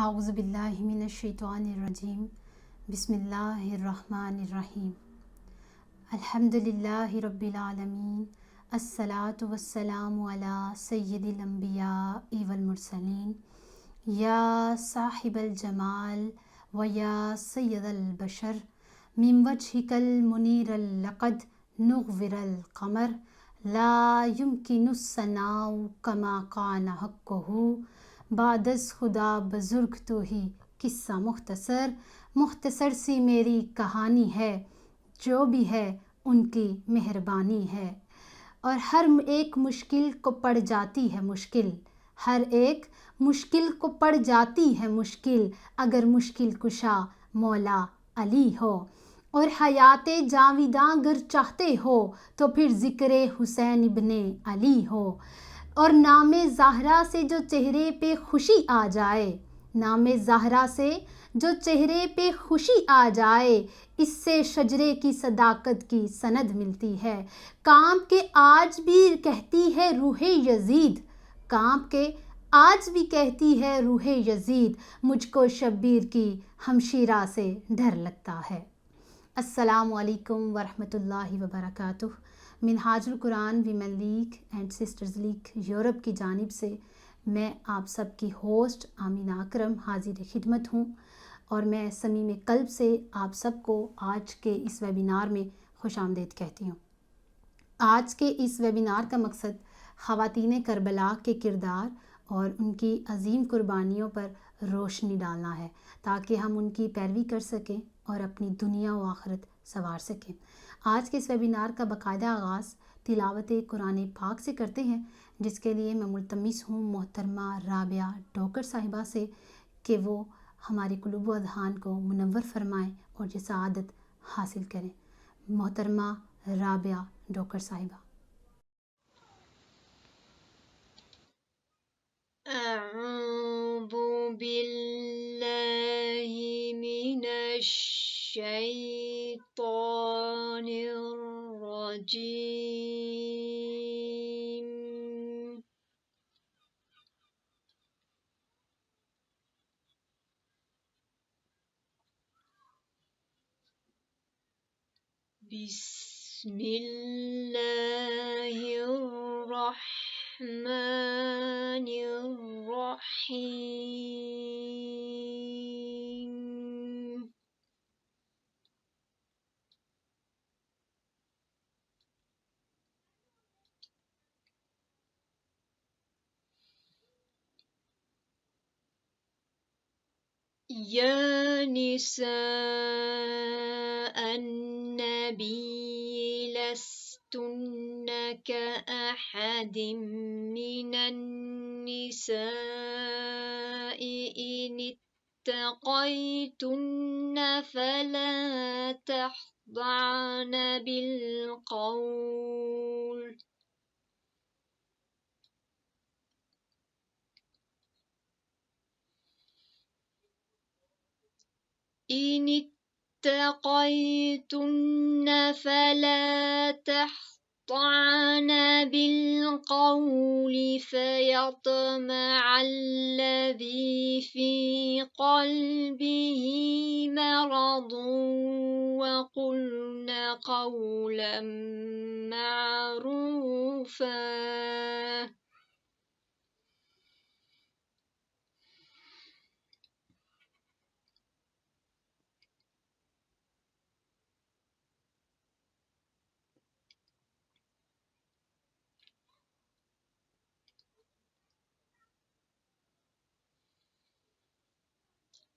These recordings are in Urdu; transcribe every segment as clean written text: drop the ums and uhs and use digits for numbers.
اعوذ باللہ من الشیطان الرجیم بسم اللہ الرحمن الرحیم الحمد للہ رب العالمین الصلاۃ والسلام علی سید الانبیاء والمرسلین یا صاحب الجمال و یا سید البشر من وجهک المنیر لقد نغور القمر لا يمکن الثناء کما کان حقہ بعد از خدا بزرگ تو ہی قصہ مختصر سی میری کہانی ہے، جو بھی ہے ان کی مہربانی ہے، اور ہر ایک مشکل کو پڑ جاتی ہے مشکل، ہر ایک مشکل کو پڑ جاتی ہے مشکل، اگر مشکل کشا مولا علی ہو، اور حیات جاویداں گر چاہتے ہو تو پھر ذکر حسین ابن علی ہو، اور نام زہرا سے جو چہرے پہ خوشی آ جائے، نام زہرا سے جو چہرے پہ خوشی آ جائے، اس سے شجرے کی صداقت کی سند ملتی ہے۔ کانپ کے آج بھی کہتی ہے روح یزید، کانپ کے آج بھی کہتی ہے روح یزید، مجھ کو شبیر کی ہمشیرہ سے ڈر لگتا ہے۔ السلام علیکم ورحمۃ اللہ وبرکاتہ۔ منہاج القرآن women league and sisters league Europe کی جانب سے میں آپ سب کی ہوسٹ آمینہ اکرم حاضر خدمت ہوں، اور میں صمیم قلب سے آپ سب کو آج کے اس ویبینار میں خوش آمدید کہتی ہوں۔ آج کے اس ویبینار کا مقصد خواتین کربلا کے کردار اور ان کی عظیم قربانیوں پر روشنی ڈالنا ہے، تاکہ ہم ان کی پیروی کر سکیں اور اپنی دنیا و آخرت سنوار سکیں۔ آج کے اس ویبینار کا باقاعدہ آغاز تلاوت قرآن پاک سے کرتے ہیں، جس کے لیے میں ملتمس ہوں محترمہ رابعہ ڈھوکر صاحبہ سے کہ وہ ہمارے قلوب و اذہان کو منور فرمائیں اور یہ سعادت حاصل کریں۔ محترمہ رابعہ ڈھوکر صاحبہ۔ اعوذ باللہ من الشیطان الرجیم۔ بسم اللہ الرحمن الرحیم۔ یا نساء النبی لستن کأحد من النساء ان اتقیتن فلا تخضعن بالقول إن اتقيتن فلا تخضعن بالقول فيطمع الذي في قلبه مرض وقلن قولا معروفا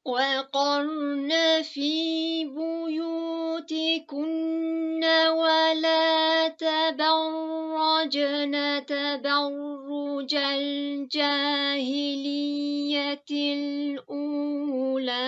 وقرن في بيوتكن ولا تبرجن تبرج الجاهلية الأولى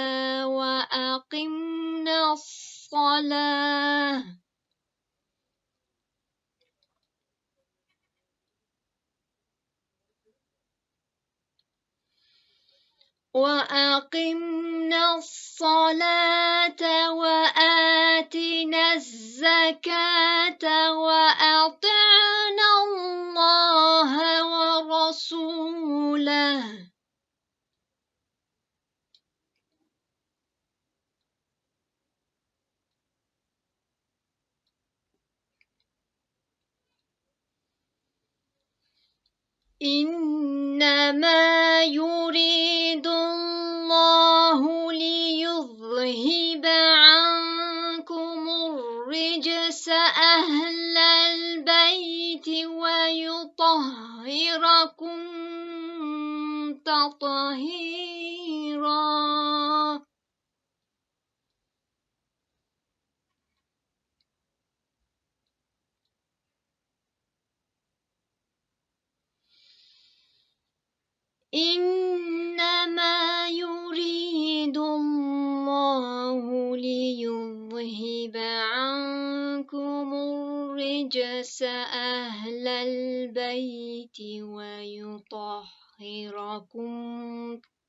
وأقمنا الصلاة وآتنا الزكاة وأطعنا الله ورسوله إنما يريد الله ليذهب عنكم الرجس أهل البيت ويطهركم تطهيرا. إنما يريد الله ليذهب عنكم الرجس أهل البيت ويطهركم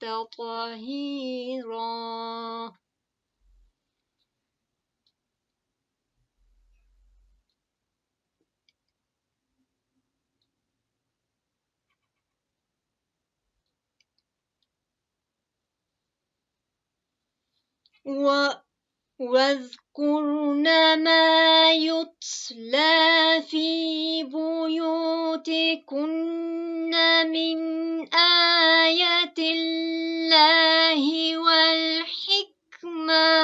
تطهيرا. واذكرن ما يتلى في بيوتكن من آيات الله والحكمة.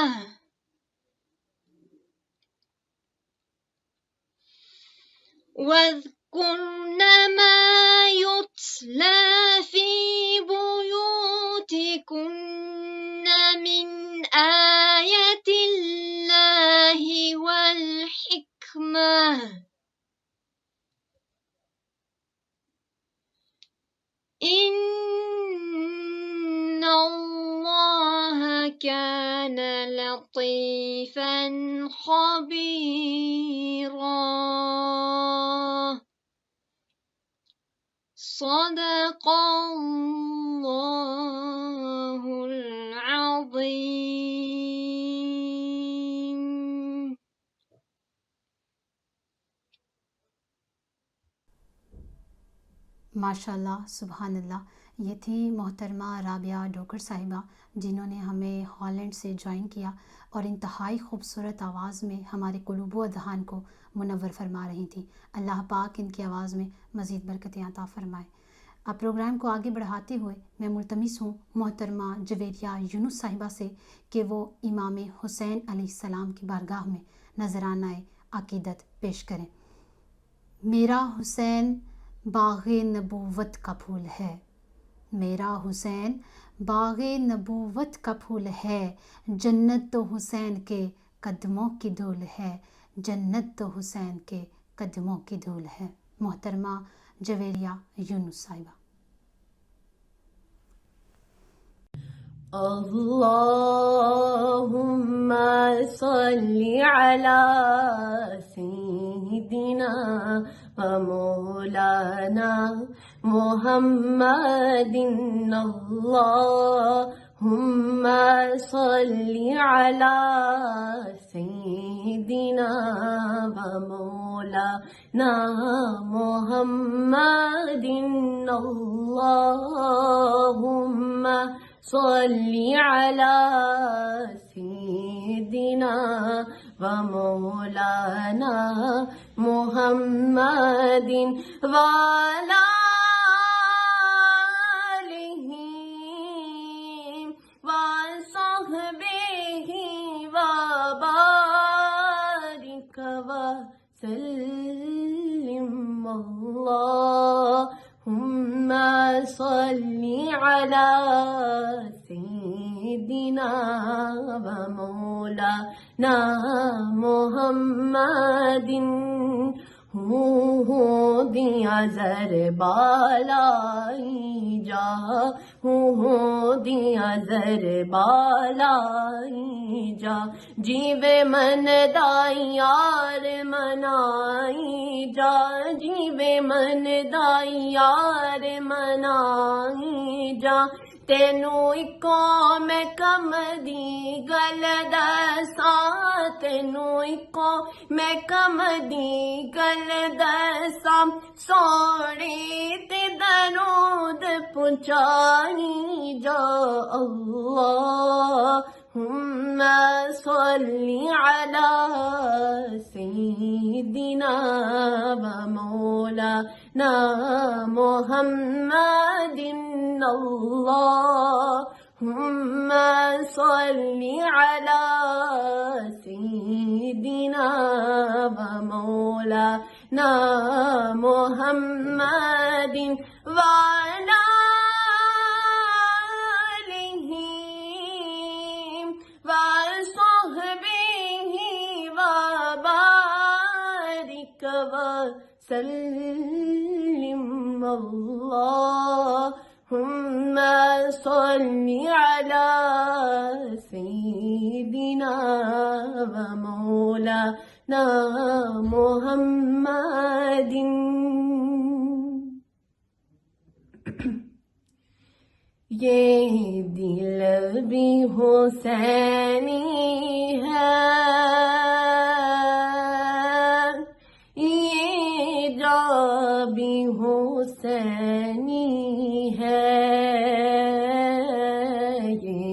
واذكرن ما يتلى في بيوتكن من آيات الله والحكمة. إن الله كان لطيفا خبيرا. صدق الله العظيم. ماشاءاللہ، سبحان اللہ. یہ تھی محترمہ رابعہ ڈوکر صاحبہ، جنہوں نے ہمیں ہالینڈ سے جوائن کیا اور انتہائی خوبصورت آواز میں ہمارے قلوب و اذہان کو منور فرما رہی تھیں. اللہ پاک ان کی آواز میں مزید برکتیں عطا فرمائے. اب پروگرام کو آگے بڑھاتے ہوئے میں ملتمس ہوں محترمہ جویریہ یونس صاحبہ سے کہ وہ امام حسین علیہ السلام کی بارگاہ میں نذرانہ عقیدت پیش کریں. میرا حسین باغ نبوت کا پھول ہے، میرا حسین باغ نبوت کا پھول ہے، جنت تو حسین کے قدموں کی دھول ہے، جنت تو حسین کے قدموں کی دھول ہے. محترمہ جویریہ یونس صاحبہ. اللہم صلی علی سیدنا و مولانا محمد. اللہم صلی علی سیدنا و مولانا محمد. اللہم صلی علی سیدنا و مولانا محمد وعلی آلہ وصحبہ وبارک وسلم. اللہم صلی علی سیدنا و مولانا محمد. دیا زر بالائی جا، دیا زر بالائی جا، جیوے من دائی یار منائی جا، جیوے من دائی یار منائی جا. تینوں اکو میں کم دی گل دساں، تینوں اکو میں کم دی گل دساں، سوڑی تے درود پہنچائی جا. اللہم صلی علی سیدنا و مولانا محمد اللهم صل على سيدنا ومولانا محمد وعلى آله وصحبه وبارك وسلم اللهم صل على سيدنا ومولانا محمد. یہ دل بھی حسینی ہے، یہ جا بھی حسینی ہے، یہ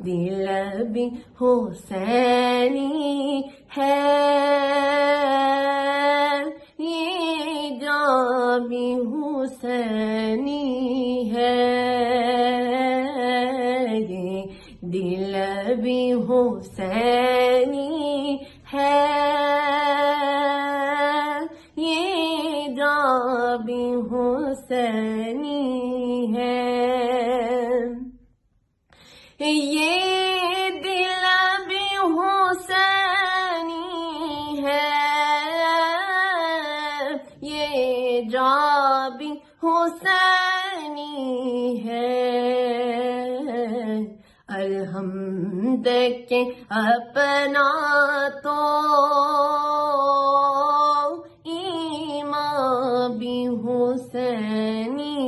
دل بھی حسینی ہے، یہ جا بھی حسینی ہے، دل بھی حسینی ہے، یہ جاں بھی حسینی ہے، یہ دل بھی حسینی ہے، یہ جاں بھی حسینی ہے، الحمد کے اپنا تو ایمان بھی حسینی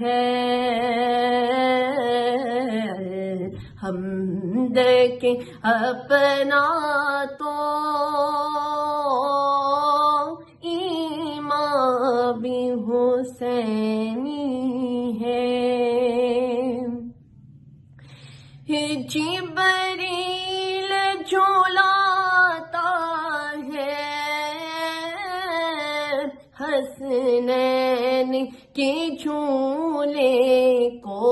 ہے، الحمد کے اپنا تو ایمان بھی حسینی ہے، جبریل جھولاتا ہے حسنین کے جھولے کو،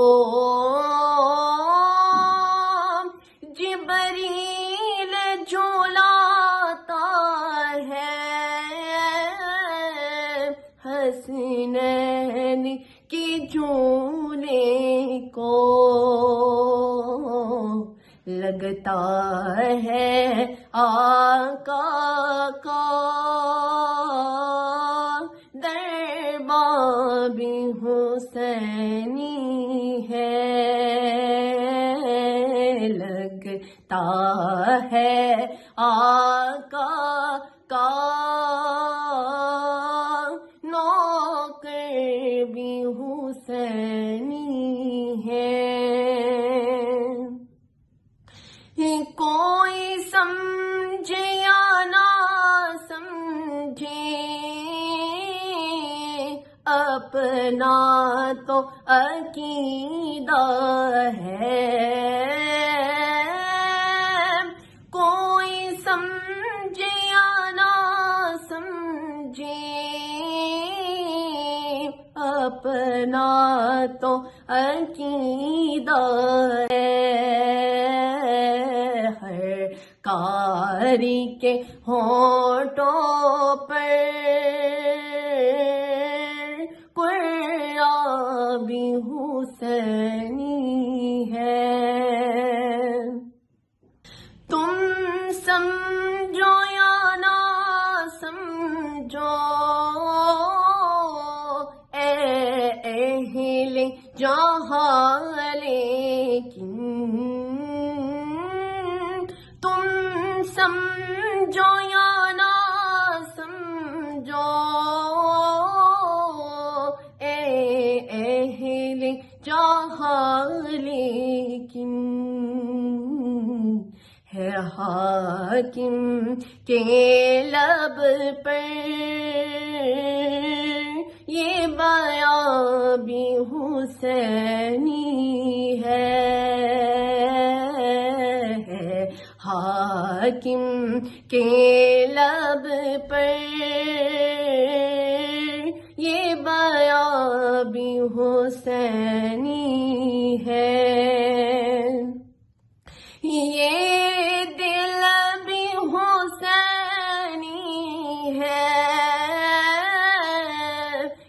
جبریل جھولاتا ہے حسنین کے جھولے کو، لگتا ہے آقا کا دربار بھی حسینی ہے، لگتا ہے آقا کا نوکر بھی حسینی ہے، کوئی سمجھے یا نہ سمجھے اپنا تو عقیدہ ہے، کوئی سمجھے یا نہ سمجھے اپنا تو عقیدہ ہے، کاری کے ہونٹوں پر قرآن بھی حسینی ہے، تم سمجھو یا نہ سمجھو اے اہل جہاں، لیکن سمجھو یا نہ سمجھو اے اہل جہاں، لیکن ہے حاکم کے لب پر یہ بیان بھی حسینی ہے، حاکم کے لب پر یہ حسینی ہے، یہ دل بھی حسینی ہے،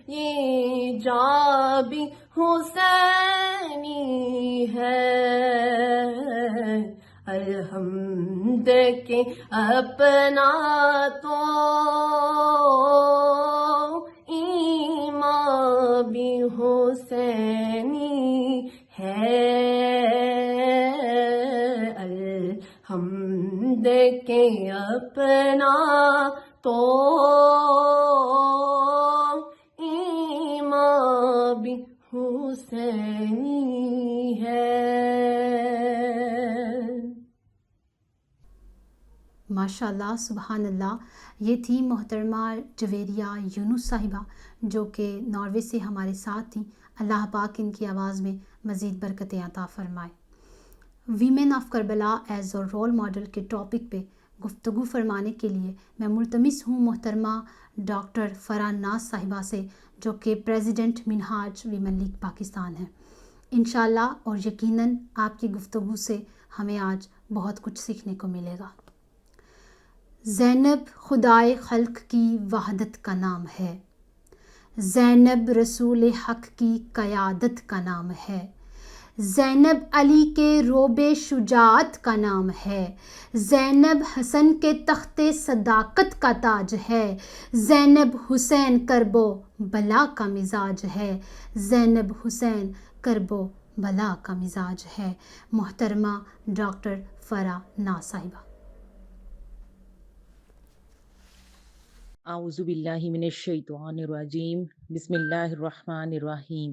یہ جا بھی حسینی ہے، الحمد کے اپنا تو ایمان بھی حسینی ہے، الحمد کے اپنا تو ایمان بھی حسینی ہے۔ ماشاء اللہ، سبحان اللہ۔ یہ تھی محترمہ جویریہ یونس صاحبہ، جو کہ ناروے سے ہمارے ساتھ تھیں۔ اللہ پاک ان کی آواز میں مزید برکتیں عطا فرمائے۔ Women of Karbala as a role model کے ٹاپک پہ گفتگو فرمانے کے لیے میں ملتمس ہوں محترمہ ڈاکٹر فرح ناز صاحبہ سے، جو کہ پریزیڈنٹ منہاج ویمن لیگ پاکستان ہیں۔ انشاءاللہ اور یقیناً آپ کی گفتگو سے ہمیں آج بہت کچھ سیکھنے کو ملے گا۔ زینب خدائے خلق کی وحدت کا نام ہے، زینب رسول حق کی قیادت کا نام ہے، زینب علی کے روب شجاعت کا نام ہے، زینب حسن کے تخت صداقت کا تاج ہے، زینب حسین کرب و بلا کا مزاج ہے، زینب حسین کرب و بلا کا مزاج ہے۔ محترمہ ڈاکٹر فرح ناز صاحبہ۔ اعوذ باللہ من الشیطان الرجیم، بسم اللہ الرحمن الرحیم۔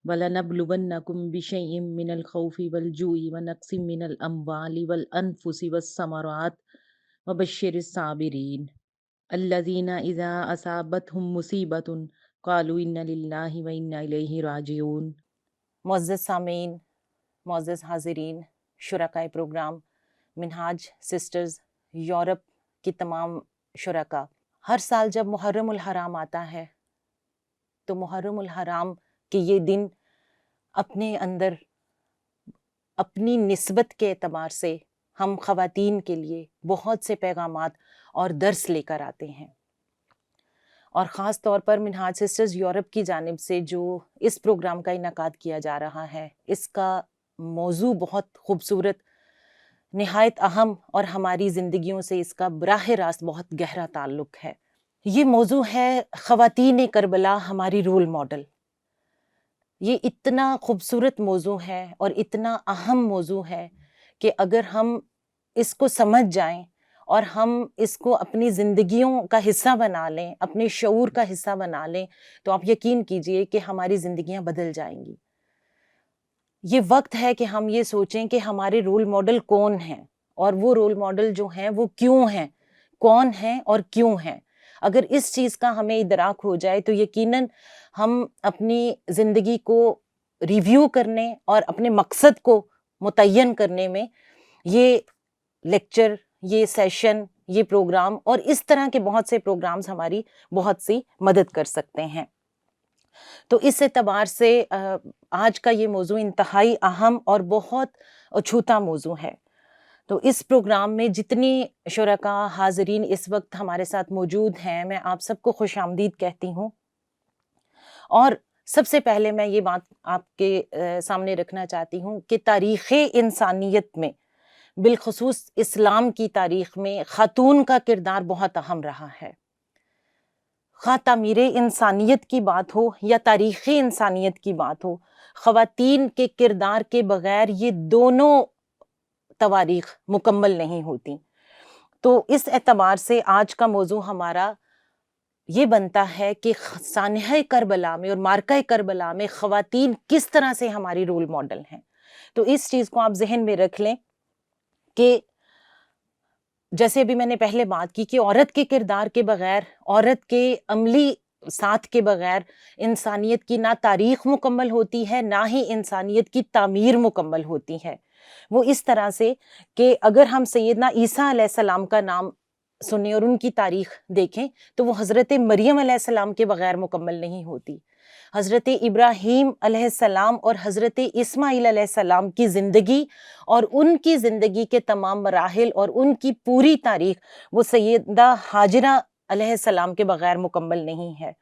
وَلَنَبْلُوَنَّكُمْ بِشَيْءٍ مِّنَ الْخَوْفِ وَالْجُوعِ وَنَقْصٍ مِّنَ الْأَمْوَالِ وَالْأَنفُسِ وَالثَّمَرَاتِ وَبَشِّرِ الصَّابِرِينَ الَّذِينَ إِذَا أَصَابَتْهُم مُّصِیبَةٌ قَالُوا إِنَّا لِلَّهِ وَإِنَّا إِلَیْهِ راجعون۔ معزز سامعین، معزز حاضرین، شرکائے پروگرام منہاج سسٹرز یورپ کی تمام شرکا، ہر سال جب محرم الحرام آتا ہے تو محرم الحرام کے یہ دن اپنے اندر اپنی نسبت کے اعتبار سے ہم خواتین کے لیے بہت سے پیغامات اور درس لے کر آتے ہیں، اور خاص طور پر منہاج سسٹرز یورپ کی جانب سے جو اس پروگرام کا انعقاد کیا جا رہا ہے، اس کا موضوع بہت خوبصورت، نہایت اہم، اور ہماری زندگیوں سے اس کا براہ راست بہت گہرا تعلق ہے۔ یہ موضوع ہے خواتین کربلا ہماری رول ماڈل۔ یہ اتنا خوبصورت موضوع ہے اور اتنا اہم موضوع ہے کہ اگر ہم اس کو سمجھ جائیں اور ہم اس کو اپنی زندگیوں کا حصہ بنا لیں، اپنے شعور کا حصہ بنا لیں، تو آپ یقین کیجئے کہ ہماری زندگیاں بدل جائیں گی۔ یہ وقت ہے کہ ہم یہ سوچیں کہ ہمارے رول ماڈل کون ہیں، اور وہ رول ماڈل جو ہیں وہ کیوں ہیں، کون ہیں اور کیوں ہیں۔ اگر اس چیز کا ہمیں ادراک ہو جائے تو یقیناً ہم اپنی زندگی کو ریویو کرنے اور اپنے مقصد کو متعین کرنے میں یہ لیکچر، یہ سیشن، یہ پروگرام اور اس طرح کے بہت سے پروگرامز ہماری بہت سی مدد کر سکتے ہیں۔ تو اس اعتبار سے آج کا یہ موضوع انتہائی اہم اور بہت اچھوتا موضوع ہے۔ تو اس پروگرام میں جتنی شرکا حاضرین اس وقت ہمارے ساتھ موجود ہیں، میں آپ سب کو خوش آمدید کہتی ہوں، اور سب سے پہلے میں یہ بات آپ کے سامنے رکھنا چاہتی ہوں کہ تاریخ انسانیت میں، بالخصوص اسلام کی تاریخ میں، خاتون کا کردار بہت اہم رہا ہے۔ خواہ تعمیر انسانیت کی بات ہو یا تاریخ انسانیت کی بات ہو، خواتین کے کردار کے بغیر یہ دونوں تواریخ مکمل نہیں ہوتی۔ تو اس اعتبار سے آج کا موضوع ہمارا یہ بنتا ہے کہ سانحہ کربلا میں اور معرکہ کربلا میں خواتین کس طرح سے ہماری رول ماڈل ہیں۔ تو اس چیز کو آپ ذہن میں رکھ لیں کہ جیسے ابھی میں نے پہلے بات کی کہ عورت کے کردار کے بغیر، عورت کے عملی ساتھ کے بغیر انسانیت کی نہ تاریخ مکمل ہوتی ہے، نہ ہی انسانیت کی تعمیر مکمل ہوتی ہے۔ وہ اس طرح سے کہ اگر ہم سیدنا عیسیٰ علیہ السلام کا نام سنیں اور ان کی تاریخ دیکھیں تو وہ حضرت مریم علیہ السلام کے بغیر مکمل نہیں ہوتی۔ حضرت ابراہیم علیہ السلام اور حضرت اسماعیل علیہ السلام کی زندگی اور ان کی زندگی کے تمام مراحل اور ان کی پوری تاریخ وہ سیدہ ہاجرہ علیہ السلام کے بغیر مکمل نہیں ہے۔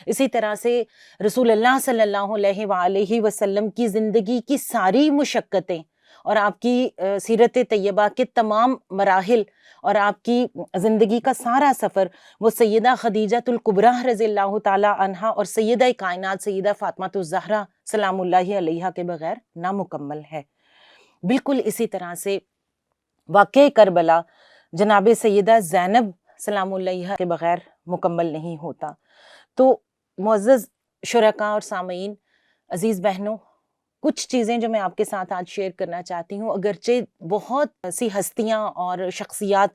اسی طرح سے رسول اللہ صلی اللہ علیہ وآلہ وسلم کی زندگی کی ساری مشقتیں اور آپ کی سیرت طیبہ کے تمام مراحل اور آپ کی زندگی کا سارا سفر وہ سیدہ خدیجۃ الکبریٰ رضی اللہ تعالی عنہا اور سیدہ کائنات سیدہ فاطمہ الزہرا سلام اللہ علیہا کے بغیر نامکمل ہے۔ بالکل اسی طرح سے واقعہ کربلا جناب سیدہ زینب سلام اللہ علیہا کے بغیر مکمل نہیں ہوتا۔ تو معزز شرکاء اور سامعین، عزیز بہنوں، کچھ چیزیں جو میں آپ کے ساتھ آج شیئر کرنا چاہتی ہوں، اگرچہ بہت سی ہستیاں اور شخصیات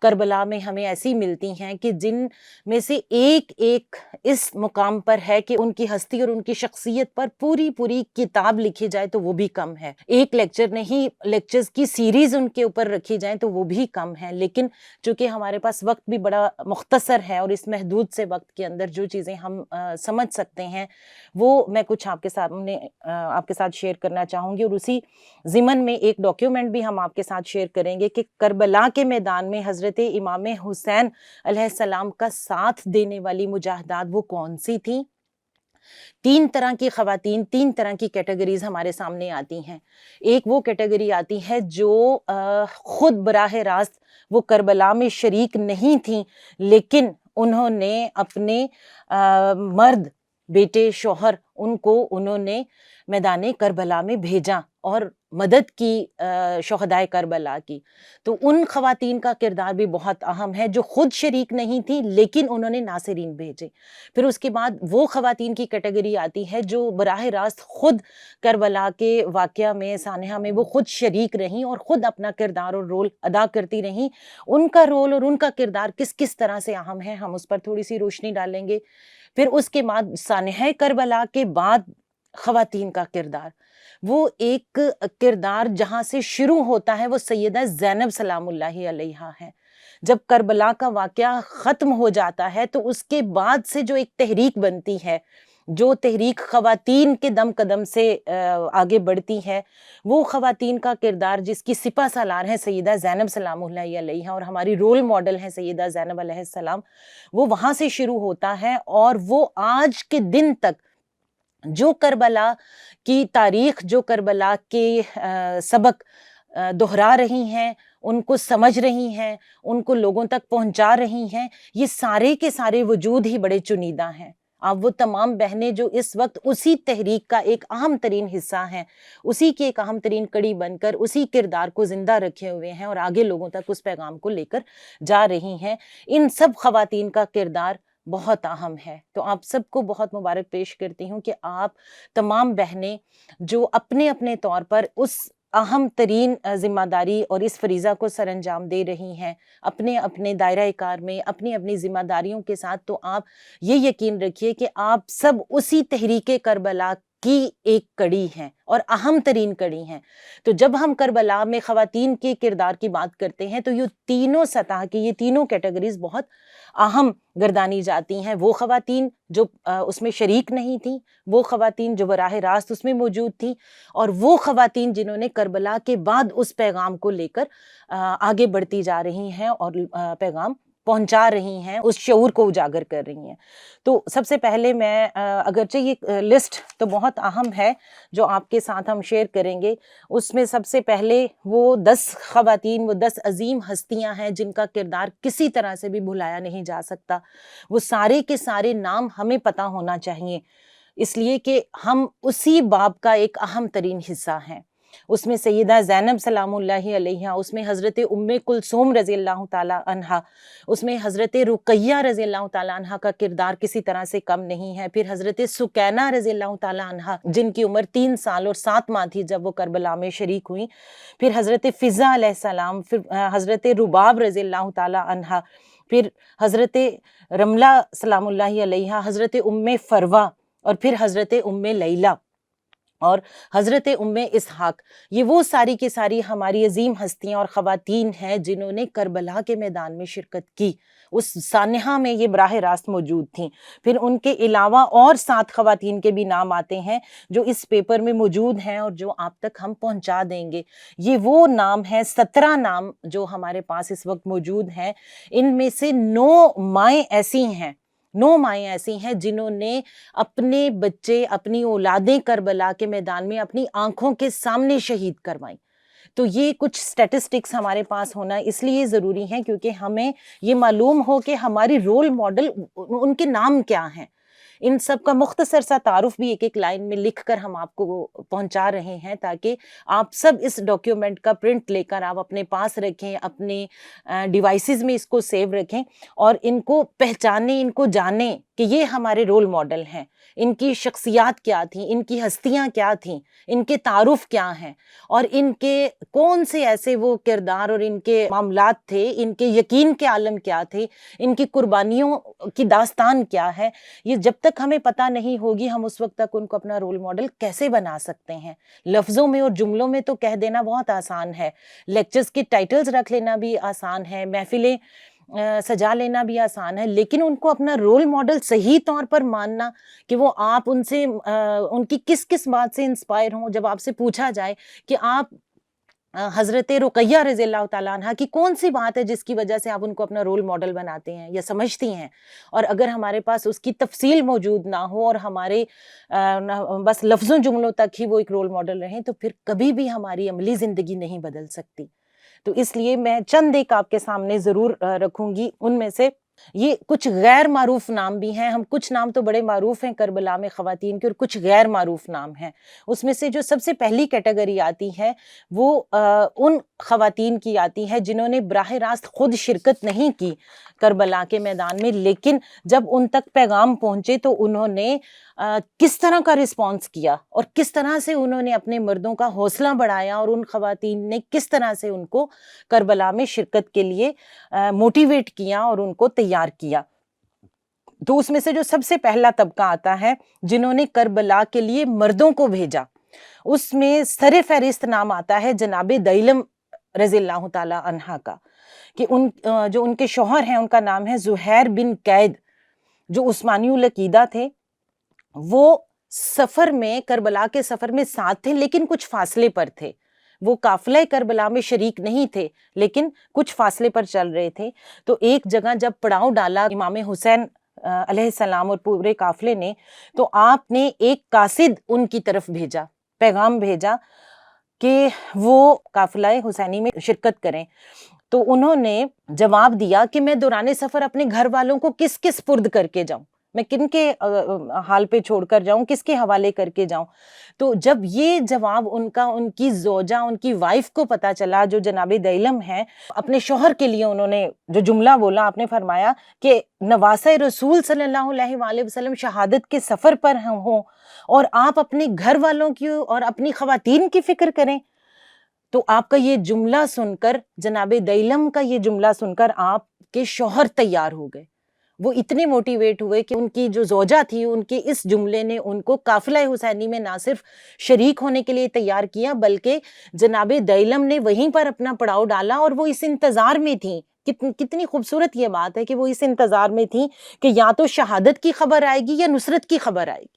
کربلا میں ہمیں ایسی ملتی ہیں کہ جن میں سے ایک ایک اس مقام پر ہے کہ ان کی ہستی اور ان کی شخصیت پر پوری کتاب لکھی جائے تو وہ بھی کم ہے، ایک لیکچر نہیں لیکچرز کی سیریز ان کے اوپر رکھی جائیں تو وہ بھی کم ہے۔ لیکن چونکہ ہمارے پاس وقت بھی بڑا مختصر ہے اور اس محدود سے وقت کے اندر جو چیزیں ہم سمجھ سکتے ہیں وہ میں کچھ آپ کے ساتھ شیئر کرنا چاہوں گی، اور اسی ضمن میں ایک ڈاکیومنٹ بھی ہم آپ کے ساتھ شیئر کریں گے کہ کربلا کے میدان میں حضرت امام حسین علیہ السلام کا ساتھ دینے والی مجاہدات وہ کون سی تھیں۔ تین طرح کی خواتین، تین طرح کی کیٹیگریز ہمارے سامنے آتی ہیں۔ ایک وہ کیٹیگری آتی ہے جو خود براہ راست وہ کربلا میں شریک نہیں تھیں، لیکن انہوں نے اپنے مرد، بیٹے، شوہر، ان کو انہوں نے میدان کربلا میں بھیجا اور مدد کی شہدائے کربلا کی۔ تو ان خواتین کا کردار بھی بہت اہم ہے جو خود شریک نہیں تھی لیکن انہوں نے ناصرین بھیجے۔ پھر اس کے بعد وہ خواتین کی کیٹیگری آتی ہے جو براہ راست خود کربلا کے واقعہ میں، سانحہ میں وہ خود شریک رہیں اور خود اپنا کردار اور رول ادا کرتی رہیں۔ ان کا رول اور ان کا کردار کس طرح سے اہم ہے ہم اس پر تھوڑی سی روشنی ڈالیں گے۔ پھر اس کے بعد سانحہ کربلا کے بعد خواتین کا کردار، وہ ایک کردار جہاں سے شروع ہوتا ہے وہ سیدہ زینب سلام اللہ علیہا ہے۔ جب کربلا کا واقعہ ختم ہو جاتا ہے تو اس کے بعد سے جو ایک تحریک بنتی ہے، جو تحریک خواتین کے دم قدم سے آگے بڑھتی ہے، وہ خواتین کا کردار جس کی سپہ سالار ہیں سیدہ زینب سلام اللہ علیہا اور ہماری رول ماڈل ہیں سیدہ زینب علیہ السلام، وہ وہاں سے شروع ہوتا ہے اور وہ آج کے دن تک جو کربلا کی تاریخ، جو کربلا کے سبق دہرا رہی ہیں، ان کو سمجھ رہی ہیں، ان کو لوگوں تک پہنچا رہی ہیں، یہ سارے کے سارے وجود ہی بڑے چنیدہ ہیں۔ اب وہ تمام بہنیں جو اس وقت اسی تحریک کا ایک اہم ترین حصہ ہیں، اسی کی ایک اہم ترین کڑی بن کر اسی کردار کو زندہ رکھے ہوئے ہیں اور آگے لوگوں تک اس پیغام کو لے کر جا رہی ہیں، ان سب خواتین کا کردار بہت اہم ہے۔ تو آپ سب کو بہت مبارک پیش کرتی ہوں کہ آپ تمام بہنیں جو اپنے اپنے طور پر اس اہم ترین ذمہ داری اور اس فریضہ کو سر انجام دے رہی ہیں اپنے اپنے دائرہ کار میں، اپنی اپنی ذمہ داریوں کے ساتھ، تو آپ یہ یقین رکھیے کہ آپ سب اسی تحریک کربلا کی ایک کڑی ہیں اور اہم ترین کڑی ہیں۔ تو جب ہم کربلا میں خواتین کے کردار کی بات کرتے ہیں تو یہ تینوں سطح کی، یہ تینوں کیٹیگریز بہت اہم گردانی جاتی ہیں۔ وہ خواتین جو اس میں شریک نہیں تھیں، وہ خواتین جو براہ راست اس میں موجود تھیں، اور وہ خواتین جنہوں نے کربلا کے بعد اس پیغام کو لے کر آگے بڑھتی جا رہی ہیں اور پیغام پہنچا رہی ہیں، اس شعور کو اجاگر کر رہی ہیں۔ تو سب سے پہلے میں اگرچہ یہ لسٹ تو بہت اہم ہے جو آپ کے ساتھ ہم شیئر کریں گے، اس میں سب سے پہلے وہ 10 خواتین، وہ 10 عظیم ہستیاں ہیں جن کا کردار کسی طرح سے بھی بھلایا نہیں جا سکتا۔ وہ سارے کے سارے نام ہمیں پتہ ہونا چاہیے، اس لیے کہ ہم اسی باب کا ایک اہم ترین حصہ ہیں۔ اس میں سیدہ زینب سلام اللہ علیہا، اس میں حضرت ام کلثوم رضی اللہ تعالی عنہا، اس میں حضرت رقیہ رضی اللہ تعالی عنہا کا کردار کسی طرح سے کم نہیں ہے۔ پھر حضرت سکینہ رضی اللہ تعالی عنہا جن کی عمر 3 سال اور 7 ماہ تھی جب وہ کربلا میں شریک ہوئیں۔ پھر حضرت فضہ علیہ السلام، پھر حضرت رباب رضی اللہ تعالی عنہا، پھر حضرت رملہ سلام اللہ علیہا، حضرت ام فروہ، اور پھر حضرت ام لیلہ۔ اور حضرت اسحاق، یہ وہ ساری کی ساری ہماری عظیم ہستیاں اور خواتین ہیں جنہوں نے کربلا کے میدان میں شرکت کی، اس سانحہ میں یہ براہ راست موجود تھیں۔ پھر ان کے علاوہ اور 7 خواتین کے بھی نام آتے ہیں جو اس پیپر میں موجود ہیں اور جو آپ تک ہم پہنچا دیں گے۔ یہ وہ نام ہیں، 17 نام جو ہمارے پاس اس وقت موجود ہیں۔ ان میں سے 9 مائیں ایسی ہیں جنہوں نے اپنے بچے، اپنی اولادیں کربلا کے میدان میں اپنی آنکھوں کے سامنے شہید کروائیں۔ تو یہ کچھ سٹیٹسٹکس ہمارے پاس ہونا اس لیے ضروری ہیں کیونکہ ہمیں یہ معلوم ہو کہ ہماری رول ماڈل ان کے نام کیا ہیں۔ ان سب کا مختصر سا تعارف بھی ایک لائن میں لکھ کر ہم آپ کو پہنچا رہے ہیں تاکہ آپ سب اس ڈاکیومنٹ کا پرنٹ لے کر آپ اپنے پاس رکھیں، اپنے ڈیوائسز میں اس کو سیو رکھیں اور ان کو پہچانیں، ان کو جانیں کہ یہ ہمارے رول ماڈل ہیں، ان کی شخصیات کیا تھیں، ان کی ہستیاں کیا تھیں، ان کے تعارف کیا ہیں، اور ان کے کون سے ایسے وہ کردار اور ان کے معاملات تھے، ان کے یقین کے عالم کیا تھے، ان کی قربانیوں کی داستان کیا ہے۔ یہ جب تک ہمیں پتہ نہیں ہوگی ہم اس وقت تک ان کو اپنا رول ماڈل کیسے بنا سکتے ہیں؟ لفظوں میں اور جملوں میں تو کہہ دینا بہت آسان ہے، لیکچرز کے ٹائٹلز رکھ لینا بھی آسان ہے، محفلیں سجا لینا بھی آسان ہے، لیکن ان کو اپنا رول ماڈل صحیح طور پر ماننا کہ وہ آپ ان سے ان کی کس بات سے انسپائر ہوں۔ جب آپ سے پوچھا جائے کہ آپ حضرت رقیہ رضی اللہ تعالیٰ عنہ کی کون سی بات ہے جس کی وجہ سے آپ ان کو اپنا رول ماڈل بناتے ہیں یا سمجھتی ہیں، اور اگر ہمارے پاس اس کی تفصیل موجود نہ ہو اور ہمارے بس لفظوں جملوں تک ہی وہ ایک رول ماڈل رہیں تو پھر کبھی بھی ہماری عملی زندگی نہیں بدل سکتی۔ تو اس لیے میں چند ایک آپ کے سامنے ضرور رکھوں گی۔ ان میں سے یہ کچھ غیر معروف نام بھی ہیں، ہم کچھ نام تو بڑے معروف ہیں کربلا میں خواتین کے اور کچھ غیر معروف نام ہیں۔ اس میں سے جو سب سے پہلی کیٹیگری آتی ہے وہ ان خواتین کی آتی ہے جنہوں نے براہ راست خود شرکت نہیں کی کربلا کے میدان میں، لیکن جب ان تک پیغام پہنچے تو انہوں نے کس طرح کا رسپانس کیا اور کس طرح سے انہوں نے اپنے مردوں کا حوصلہ بڑھایا اور ان خواتین نے کس طرح سے ان کو کربلا میں شرکت کے لیے موٹیویٹ کیا اور ان کو تیار کیا۔ تو اس میں سے جو سب سے پہلا طبقہ آتا ہے جنہوں نے کربلا کے لیے مردوں کو بھیجا، اس میں سر فہرست نام آتا ہے جناب دیلم رضی اللہ تعالی عنہ کا، کہ جو ان کے شوہر ہیں ان کا نام ہے زہیر بن قید، جو عثمانی العقیدہ تھے۔ وہ سفر میں، کربلا کے سفر میں ساتھ تھے لیکن کچھ فاصلے پر تھے، وہ قافلہ کربلا میں شریک نہیں تھے لیکن کچھ فاصلے پر چل رہے تھے۔ تو ایک جگہ جب پڑاؤ ڈالا امام حسین علیہ السلام اور پورے قافلے نے، تو آپ نے ایک قاصد ان کی طرف بھیجا، پیغام بھیجا کہ وہ قافلہ حسینی میں شرکت کریں۔ تو انہوں نے جواب دیا کہ میں دوران سفر اپنے گھر والوں کو کس سپرد کر کے جاؤں، میں کن کے حال پہ چھوڑ کر جاؤں، کس کے حوالے کر کے جاؤں۔ تو جب یہ جواب ان کی زوجہ، ان کی وائف کو پتا چلا جو جناب دیلم ہے، اپنے شوہر کے لیے انہوں نے جو جملہ بولا، آپ نے فرمایا کہ نواسہ رسول صلی اللہ علیہ وآلہ وسلم شہادت کے سفر پر ہوں اور آپ اپنے گھر والوں کی اور اپنی خواتین کی فکر کریں۔ تو آپ کا یہ جملہ سن کر، جناب دیلم کا یہ جملہ سن کر آپ کے شوہر تیار ہو گئے، وہ اتنے موٹیویٹ ہوئے کہ ان کی جو زوجہ تھی ان کے اس جملے نے ان کو قافلہ حسینی میں نہ صرف شریک ہونے کے لیے تیار کیا بلکہ جناب دیلم نے وہیں پر اپنا پڑاؤ ڈالا، اور وہ اس انتظار میں تھیں۔ کتنی خوبصورت یہ بات ہے کہ وہ اس انتظار میں تھیں کہ یا تو شہادت کی خبر آئے گی یا نصرت کی خبر آئے گی۔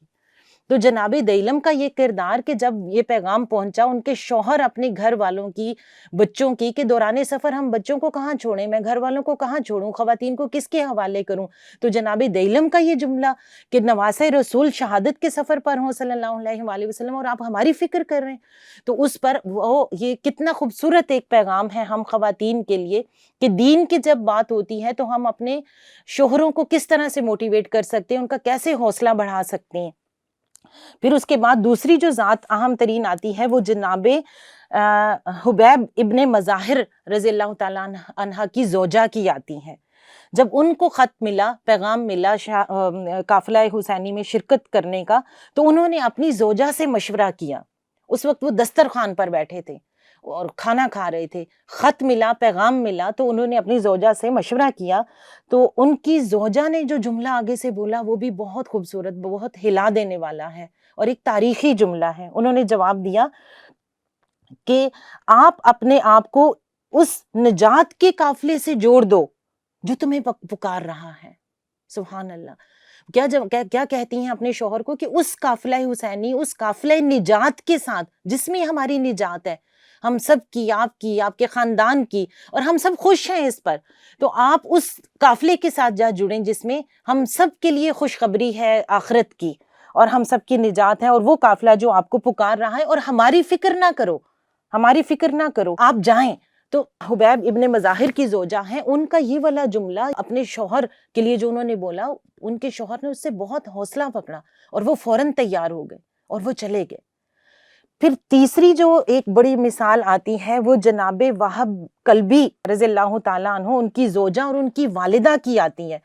تو جناب دیلم کا یہ کردار کہ جب یہ پیغام پہنچا ان کے شوہر اپنے گھر والوں کی، بچوں کی، کہ دوران سفر ہم بچوں کو کہاں چھوڑیں، میں گھر والوں کو کہاں چھوڑوں، خواتین کو کس کے حوالے کروں، تو جناب دیلم کا یہ جملہ کہ نواسہ رسول شہادت کے سفر پر ہوں صلی اللہ علیہ وآلہ وسلم اور آپ ہماری فکر کر رہے ہیں، تو اس پر وہ یہ کتنا خوبصورت ایک پیغام ہے ہم خواتین کے لیے کہ دین کی جب بات ہوتی ہے تو ہم اپنے شوہروں کو کس طرح سے موٹیویٹ کر سکتے ہیں، ان کا کیسے حوصلہ بڑھا سکتے ہیں۔ پھر اس کے بعد دوسری جو ذات اہم ترین آتی ہے وہ جناب حبیب ابن مظاہر رضی اللہ تعالیٰ عنہ کی زوجہ کی آتی ہے۔ جب ان کو خط ملا، پیغام ملا قافلہ حسینی میں شرکت کرنے کا، تو انہوں نے اپنی زوجہ سے مشورہ کیا۔ اس وقت وہ دسترخوان پر بیٹھے تھے اور کھانا کھا رہے تھے، خط ملا، پیغام ملا، تو انہوں نے اپنی زوجہ سے مشورہ کیا۔ تو ان کی زوجہ نے جو جملہ آگے سے بولا وہ بھی بہت خوبصورت، بہت ہلا دینے والا ہے اور ایک تاریخی جملہ ہے. انہوں نے جواب دیا کہ آپ اپنے آپ کو اس نجات کے قافلے سے جوڑ دو جو تمہیں پکار رہا ہے. سبحان اللہ. کیا کہتی ہیں اپنے شوہر کو کہ اس قافلہ حسینی، اس قافلہ نجات کے ساتھ جس میں ہماری نجات ہے، ہم سب کی، آپ کے خاندان کی، اور ہم سب خوش ہیں اس پر، تو آپ اس قافلے کے ساتھ جا جڑیں جس میں ہم سب کے لیے خوشخبری ہے آخرت کی اور ہم سب کی نجات ہے، اور وہ قافلہ جو آپ کو پکار رہا ہے. اور ہماری فکر نہ کرو، آپ جائیں. تو حبیب ابن مظاہر کی زوجہ ہیں، ان کا یہ والا جملہ اپنے شوہر کے لیے جو انہوں نے بولا، ان کے شوہر نے اس سے بہت حوصلہ پکڑا اور وہ فوراً تیار ہو گئے اور وہ چلے گئے. پھر تیسری جو ایک بڑی مثال آتی ہے وہ جناب وہب کلبی رضی اللہ تعالیٰ عنہ، ان کی زوجہ اور ان کی والدہ کی آتی ہے.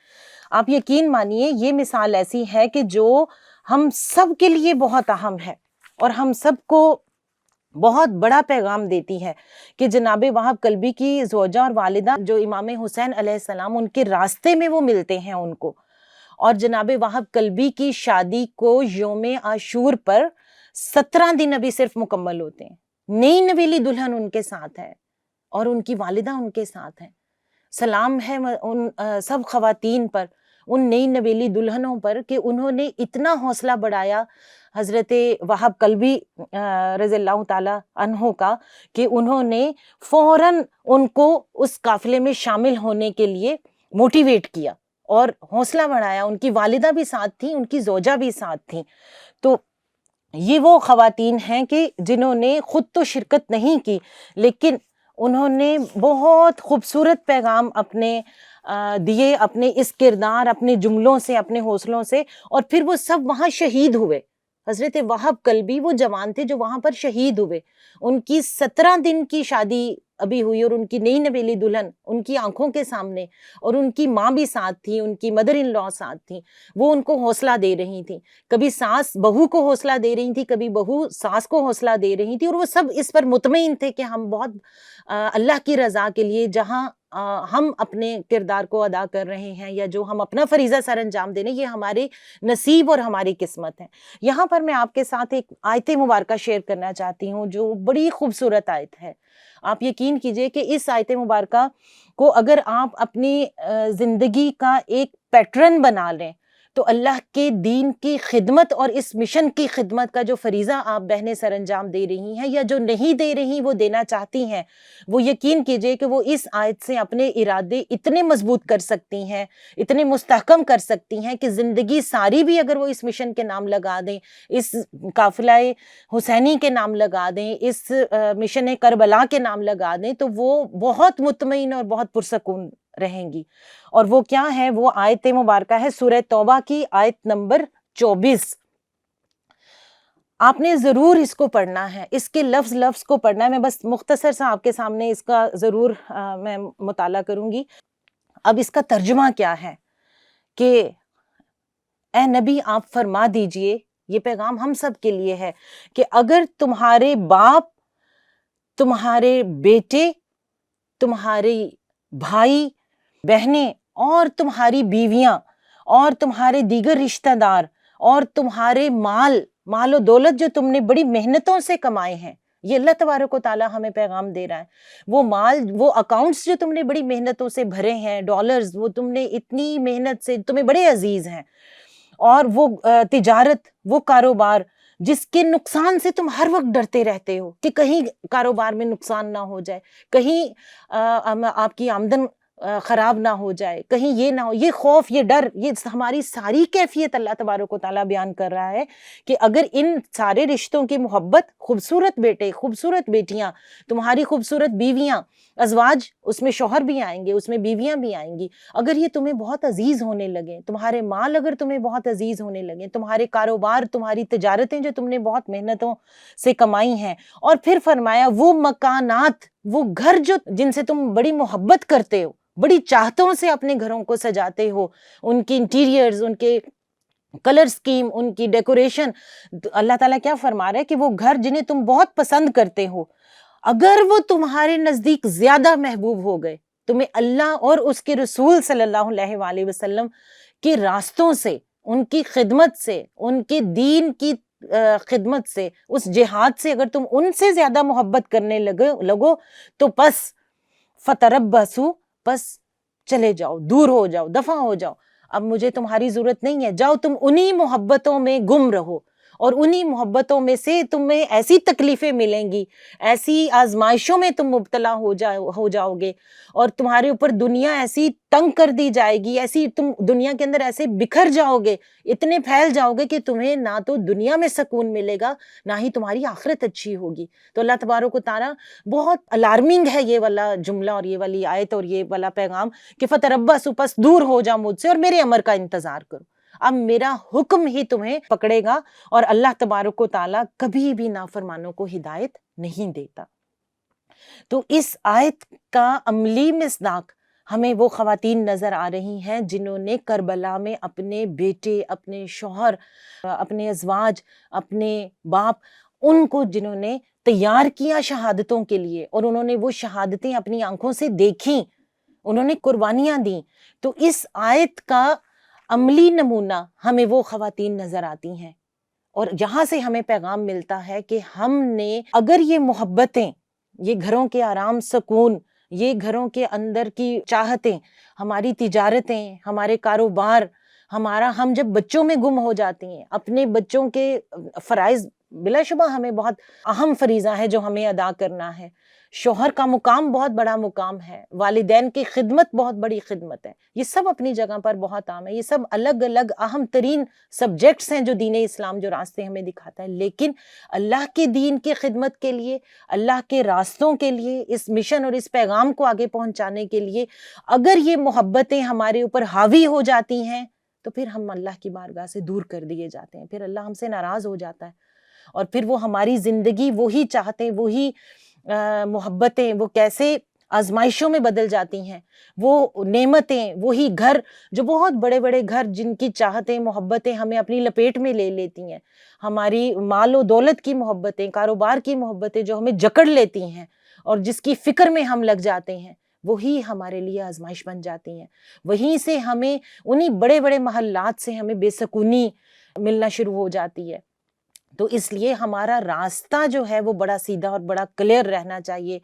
آپ یقین مانیے یہ مثال ایسی ہے کہ جو ہم سب کے لیے بہت اہم ہے اور ہم سب کو بہت بڑا پیغام دیتی ہے کہ جناب وہب کلبی کی زوجہ اور والدہ جو امام حسین علیہ السلام ان کے راستے میں وہ ملتے ہیں ان کو، اور جناب وہب کلبی کی شادی کو یوم عاشور پر 17 دن ابھی صرف مکمل ہوتے ہیں. نئی نویلی دلہن ان کے ساتھ ہے اور ان کی والدہ ان کے ساتھ ہیں. سلام ہے ان سب خواتین پر، ان نئی نویلی دلہنوں پر کہ انہوں نے اتنا حوصلہ بڑھایا حضرت وہب کلبی رضی اللہ تعالیٰ عنہ کا کہ انہوں نے فوراً ان کو اس قافلے میں شامل ہونے کے لیے موٹیویٹ کیا اور حوصلہ بڑھایا. ان کی والدہ بھی ساتھ تھیں، ان کی زوجہ بھی ساتھ تھیں. تو یہ وہ خواتین ہیں کہ جنہوں نے خود تو شرکت نہیں کی لیکن انہوں نے بہت خوبصورت پیغام اپنے دیے، اپنے اس کردار، اپنے جملوں سے، اپنے حوصلوں سے، اور پھر وہ سب وہاں شہید ہوئے. حضرت وہب کلبی وہ جوان تھے جو وہاں پر شہید ہوئے. ان کی 17 دن کی شادی ابھی ہوئی اور ان کی نئی نویلی دلہن ان کی آنکھوں کے سامنے، اور ان کی ماں بھی ساتھ تھی، ان کی مدر ان لا ساتھ تھیں. وہ ان کو حوصلہ دے رہی تھیں، کبھی ساس بہو کو حوصلہ دے رہی تھی، کبھی بہو ساس کو حوصلہ دے رہی تھی، اور وہ سب اس پر مطمئن تھے کہ ہم بہت اللہ کی رضا کے لیے جہاں ہم اپنے کردار کو ادا کر رہے ہیں یا جو ہم اپنا فریضہ سر انجام دے رہے ہیں، یہ ہمارے نصیب اور ہماری قسمت ہے. یہاں پر میں آپ کے ساتھ ایک آیت مبارکہ شیئر کرنا چاہتی ہوں جو بڑی خوبصورت آیت ہے. آپ یقین کیجئے کہ اس آیت مبارکہ کو اگر آپ اپنی زندگی کا ایک پیٹرن بنا لیں تو اللہ کے دین کی خدمت اور اس مشن کی خدمت کا جو فریضہ آپ بہنیں سر انجام دے رہی ہیں یا جو نہیں دے رہی وہ دینا چاہتی ہیں، وہ یقین کیجئے کہ وہ اس آیت سے اپنے ارادے اتنے مضبوط کر سکتی ہیں، اتنے مستحکم کر سکتی ہیں کہ زندگی ساری بھی اگر وہ اس مشن کے نام لگا دیں، اس قافلہ حسینی کے نام لگا دیں، اس مشن کربلا کے نام لگا دیں، تو وہ بہت مطمئن اور بہت پرسکون رہیں گی. اور وہ کیا ہے؟ وہ آیت مبارکہ ہے سورہ توبہ کی آیت نمبر 24. آپ نے ضرور اس کو پڑھنا ہے، اس کے لفظ لفظ کو پڑھنا ہے. میں بس مختصر سا آپ کے سامنے اس کا ضرور میں مطالعہ کروں گی. اب اس کا ترجمہ کیا ہے کہ اے نبی آپ فرما دیجئے، یہ پیغام ہم سب کے لیے ہے کہ اگر تمہارے باپ، تمہارے بیٹے، تمہارے بھائی بہنیں اور تمہاری بیویاں اور تمہارے دیگر رشتہ دار اور تمہارے مال و دولت جو تم نے بڑی محنتوں سے کمائے ہیں، یہ اللہ تبارک و تعالیٰ ہمیں پیغام دے رہا ہے. وہ مال، وہ اکاؤنٹس جو تم نے بڑی محنتوں سے بھرے ہیں، ڈالرز، وہ تم نے اتنی محنت سے، تمہیں بڑے عزیز ہیں، اور وہ تجارت، وہ کاروبار جس کے نقصان سے تم ہر وقت ڈرتے رہتے ہو کہ کہیں کاروبار میں نقصان نہ ہو جائے، کہیں آپ کی آمدن خراب نہ ہو جائے، کہیں یہ نہ ہو، یہ خوف، یہ ڈر، یہ ہماری ساری کیفیت اللہ تبارک و تعالیٰ بیان کر رہا ہے کہ اگر ان سارے رشتوں کی محبت، خوبصورت بیٹے، خوبصورت بیٹیاں، تمہاری خوبصورت بیویاں، ازواج، اس میں شوہر بھی آئیں گے، اس میں بیویاں بھی آئیں گی، اگر یہ تمہیں بہت عزیز ہونے لگیں، تمہارے مال اگر تمہیں بہت عزیز ہونے لگیں، تمہارے کاروبار، تمہاری تجارتیں جو تم نے بہت محنتوں سے کمائی ہیں، اور پھر فرمایا وہ مکانات، وہ گھر جو جن سے تم بڑی محبت کرتے ہو، بڑی چاہتوں سے اپنے گھروں کو سجاتے ہو، ان کی انٹیریئرز، ان کے کلر سکیم، ان کی ڈیکوریشن، اللہ تعالیٰ کیا فرما رہا ہے کہ وہ گھر جنہیں تم بہت پسند کرتے ہو، اگر وہ تمہارے نزدیک زیادہ محبوب ہو گئے، تمہیں اللہ اور اس کے رسول صلی اللہ علیہ وآلہ وسلم کے راستوں سے، ان کی خدمت سے، ان کے دین کی خدمت سے، اس جہاد سے اگر تم ان سے زیادہ محبت کرنے لگو تو پس فتربصوا، پس چلے جاؤ، دور ہو جاؤ، دفع ہو جاؤ، اب مجھے تمہاری ضرورت نہیں ہے، جاؤ تم انہی محبتوں میں گم رہو، اور انہی محبتوں میں سے تمہیں ایسی تکلیفیں ملیں گی، ایسی آزمائشوں میں تم مبتلا ہو جاؤ گے، اور تمہارے اوپر دنیا ایسی تنگ کر دی جائے گی، ایسی تم دنیا کے اندر ایسے بکھر جاؤ گے، اتنے پھیل جاؤ گے کہ تمہیں نہ تو دنیا میں سکون ملے گا، نہ ہی تمہاری آخرت اچھی ہوگی۔ تو اللہ تبارک و تعالیٰ بہت الارمنگ ہے یہ والا جملہ اور یہ والی آیت اور یہ والا پیغام کہ فتربصوا، پس دور ہو جاؤ مجھ سے اور میرے امر کا انتظار کرو، اب میرا حکم ہی تمہیں پکڑے گا، اور اللہ تبارک و تعالیٰ کبھی بھی نافرمانوں کو ہدایت نہیں دیتا۔ تو اس آیت کا عملی مصداق ہمیں وہ خواتین نظر آ رہی ہیں جنہوں نے کربلا میں اپنے بیٹے، اپنے شوہر، اپنے ازواج، اپنے باپ، ان کو جنہوں نے تیار کیا شہادتوں کے لیے، اور انہوں نے وہ شہادتیں اپنی آنکھوں سے دیکھیں، انہوں نے قربانیاں دیں۔ تو اس آیت کا عملی نمونہ ہمیں وہ خواتین نظر آتی ہیں، اور جہاں سے ہمیں پیغام ملتا ہے کہ ہم نے اگر یہ محبتیں، یہ گھروں کے آرام سکون، یہ گھروں کے اندر کی چاہتیں، ہماری تجارتیں، ہمارے کاروبار، ہم جب بچوں میں گم ہو جاتی ہیں، اپنے بچوں کے فرائض بلا شبہ ہمیں بہت اہم فریضہ ہے جو ہمیں ادا کرنا ہے، شوہر کا مقام بہت بڑا مقام ہے، والدین کی خدمت بہت بڑی خدمت ہے، یہ سب اپنی جگہ پر بہت عام ہے، یہ سب الگ الگ اہم ترین سبجیکٹس ہیں جو دین اسلام جو راستے ہمیں دکھاتا ہے، لیکن اللہ کے دین کی خدمت کے لیے، اللہ کے راستوں کے لیے، اس مشن اور اس پیغام کو آگے پہنچانے کے لیے اگر یہ محبتیں ہمارے اوپر حاوی ہو جاتی ہیں تو پھر ہم اللہ کی بارگاہ سے دور کر دیے جاتے ہیں، پھر اللہ ہم سے ناراض ہو جاتا ہے، اور پھر وہ ہماری زندگی وہی چاہتے، وہی محبتیں وہ کیسے آزمائشوں میں بدل جاتی ہیں، وہ نعمتیں، وہی گھر جو بہت بڑے بڑے گھر جن کی چاہتیں، محبتیں ہمیں اپنی لپیٹ میں لے لیتی ہیں، ہماری مال و دولت کی محبتیں، کاروبار کی محبتیں جو ہمیں جکڑ لیتی ہیں اور جس کی فکر میں ہم لگ جاتے ہیں، وہی ہمارے لیے آزمائش بن جاتی ہیں، وہیں سے ہمیں انہی بڑے بڑے محلات سے ہمیں بے سکونی ملنا شروع ہو جاتی ہے۔ تو اس لیے ہمارا راستہ جو ہے وہ بڑا سیدھا اور بڑا کلیئر رہنا چاہیے،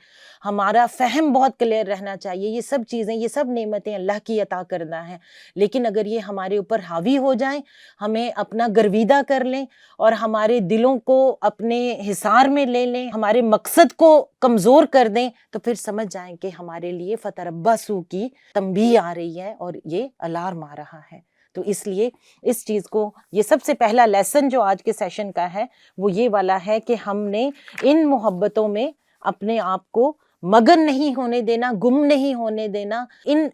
ہمارا فہم بہت کلیئر رہنا چاہیے، یہ سب چیزیں، یہ سب نعمتیں اللہ کی عطا کردہ ہیں، لیکن اگر یہ ہمارے اوپر حاوی ہو جائیں، ہمیں اپنا گرویدہ کر لیں اور ہمارے دلوں کو اپنے حصار میں لے لیں، ہمارے مقصد کو کمزور کر دیں، تو پھر سمجھ جائیں کہ ہمارے لیے فتربصوا کی تنبیہ آ رہی ہے اور یہ الارم آ رہا ہے۔ تو اس لیے اس چیز کو، یہ سب سے پہلا لیسن جو آج کے سیشن کا ہے وہ یہ والا ہے کہ ہم نے ان محبتوں میں اپنے آپ کو مگن نہیں ہونے دینا، گم نہیں ہونے دینا، ان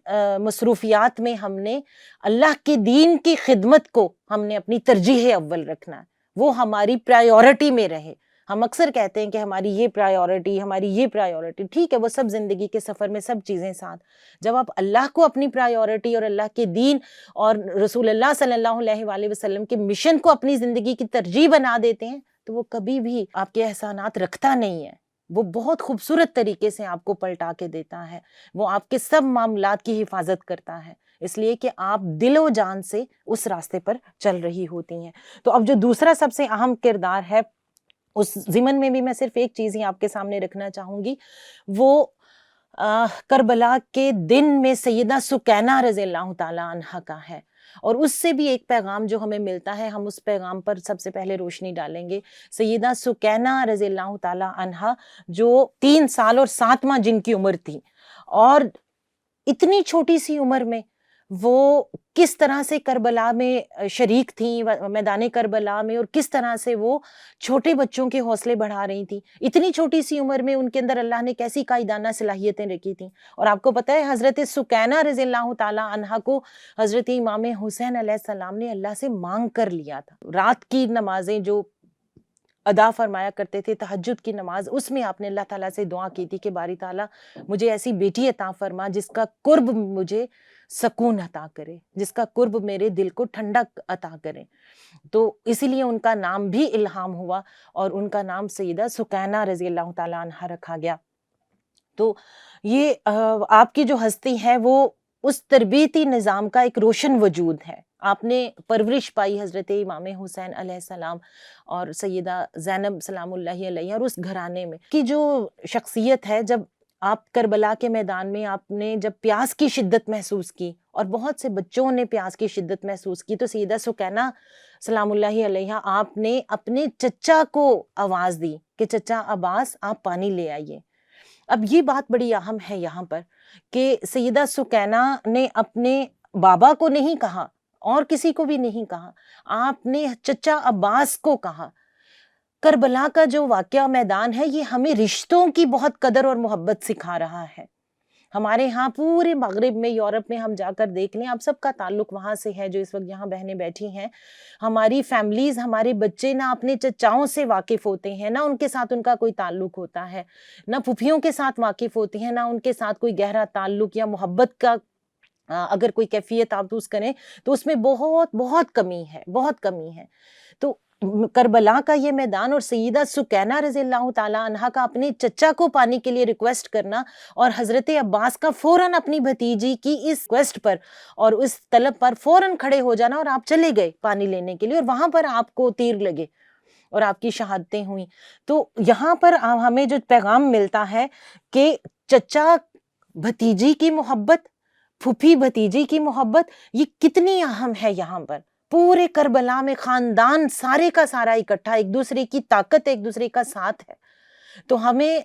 مصروفیات میں ہم نے اللہ کے دین کی خدمت کو ہم نے اپنی ترجیح اول رکھنا ہے، وہ ہماری پرائیورٹی میں رہے۔ ہم اکثر کہتے ہیں کہ ہماری یہ پرائیورٹی، ہماری یہ پرائیورٹی، ٹھیک ہے، وہ سب زندگی کے سفر میں سب چیزیں ساتھ، جب آپ اللہ کو اپنی پرائیورٹی اور اللہ کے دین اور رسول اللہ صلی اللہ علیہ وآلہ وسلم کے مشن کو اپنی زندگی کی ترجیح بنا دیتے ہیں تو وہ کبھی بھی آپ کے احسانات رکھتا نہیں ہے، وہ بہت خوبصورت طریقے سے آپ کو پلٹا کے دیتا ہے، وہ آپ کے سب معاملات کی حفاظت کرتا ہے، اس لیے کہ آپ دل و جان سے اس راستے پر چل رہی ہوتی ہیں۔ تو اب جو دوسرا سب سے اہم کردار ہے، اس ضمن میں بھی میں صرف ایک چیز ہی آپ کے سامنے رکھنا چاہوں گی، وہ کربلا کے دن میں سیدہ سکینہ رضی اللہ تعالی عنہ کا ہے، اور اس سے بھی ایک پیغام جو ہمیں ملتا ہے، ہم اس پیغام پر سب سے پہلے روشنی ڈالیں گے۔ سیدہ سکینہ رضی اللہ تعالی عنہ جو 3 سال اور 7 ماہ جن کی عمر تھی، اور اتنی چھوٹی سی عمر میں وہ کس طرح سے کربلا میں شریک تھیں، میدان کربلا میں، اور کس طرح سے وہ چھوٹے بچوں کے حوصلے بڑھا رہی تھیں، اتنی چھوٹی سی عمر میں ان کے اندر اللہ نے کیسی قائدانہ صلاحیتیں رکھی تھیں۔ اور آپ کو پتہ ہے حضرت سکینہ رضی اللہ تعالی عنہ کو حضرت امام حسین علیہ السلام نے اللہ سے مانگ کر لیا تھا، رات کی نمازیں جو ادا فرمایا کرتے تھے، تہجد کی نماز، اس میں آپ نے اللہ تعالیٰ سے دعا کی تھی کہ باری تعالیٰ مجھے ایسی بیٹی عطا فرما جس کا قرب مجھے سکون عطا کرے، جس کا قرب میرے دل کو ٹھنڈک عطا کرے۔ تو اسی لیے ان کا نام بھی الہام ہوا اور ان کا نام سیدہ سکینہ رضی اللہ تعالیٰ عنہ رکھا گیا۔ تو یہ آپ کی جو ہستی ہے وہ اس تربیتی نظام کا ایک روشن وجود ہے. آپ نے پرورش پائی حضرت امام حسین علیہ السلام اور سیدہ زینب سلام اللہ علیہ اور اس گھرانے میں کی جو شخصیت ہے. جب آپ کربلا کے میدان میں آپ نے جب پیاس کی شدت محسوس کی اور بہت سے بچوں نے پیاس کی شدت محسوس کی، تو سیدہ سکینہ سلام اللہ علیہ آپ نے اپنے چچا کو آواز دی کہ چچا عباس آپ پانی لے آئیے. اب یہ بات بڑی اہم ہے یہاں پر کہ سیدہ سکینہ نے اپنے بابا کو نہیں کہا اور کسی کو بھی نہیں کہا، آپ نے چچا عباس کو کہا. کربلا کا جو واقعہ میدان ہے یہ ہمیں رشتوں کی بہت قدر اور محبت سکھا رہا ہے. ہمارے ہاں پورے مغرب میں، یورپ میں ہم جا کر دیکھ لیں، آپ سب کا تعلق وہاں سے ہے جو اس وقت یہاں بہنیں بیٹھی ہیں. ہماری فیملیز، ہمارے بچے نہ اپنے چچاؤں سے واقف ہوتے ہیں، نہ ان کے ساتھ ان کا کوئی تعلق ہوتا ہے، نہ پھوپھیوں کے ساتھ واقف ہوتے ہیں، نہ ان کے ساتھ کوئی گہرا تعلق یا محبت کا اگر کوئی کیفیت آپ اس کریں تو اس میں بہت بہت کمی ہے، بہت کمی ہے. تو کربلا کا یہ میدان اور سیدہ سکینہ رضی اللہ تعالیٰ عنہا کا اپنے چچا کو پانی کے لیے ریکویسٹ کرنا اور حضرت عباس کا فوراً اپنی بھتیجی کی اس ریکویسٹ پر اور اس طلب پر فوراً کھڑے ہو جانا، اور آپ چلے گئے پانی لینے کے لیے اور وہاں پر آپ کو تیر لگے اور آپ کی شہادتیں ہوئیں. تو یہاں پر ہمیں جو پیغام ملتا ہے کہ چچا بھتیجی کی محبت، پھوپھی بھتیجی کی محبت یہ کتنی اہم ہے. یہاں پر پورے کربلا میں خاندان سارے کا سارا اکٹھا، ایک دوسرے کی طاقت، ایک دوسرے کا ساتھ ہے. تو ہمیں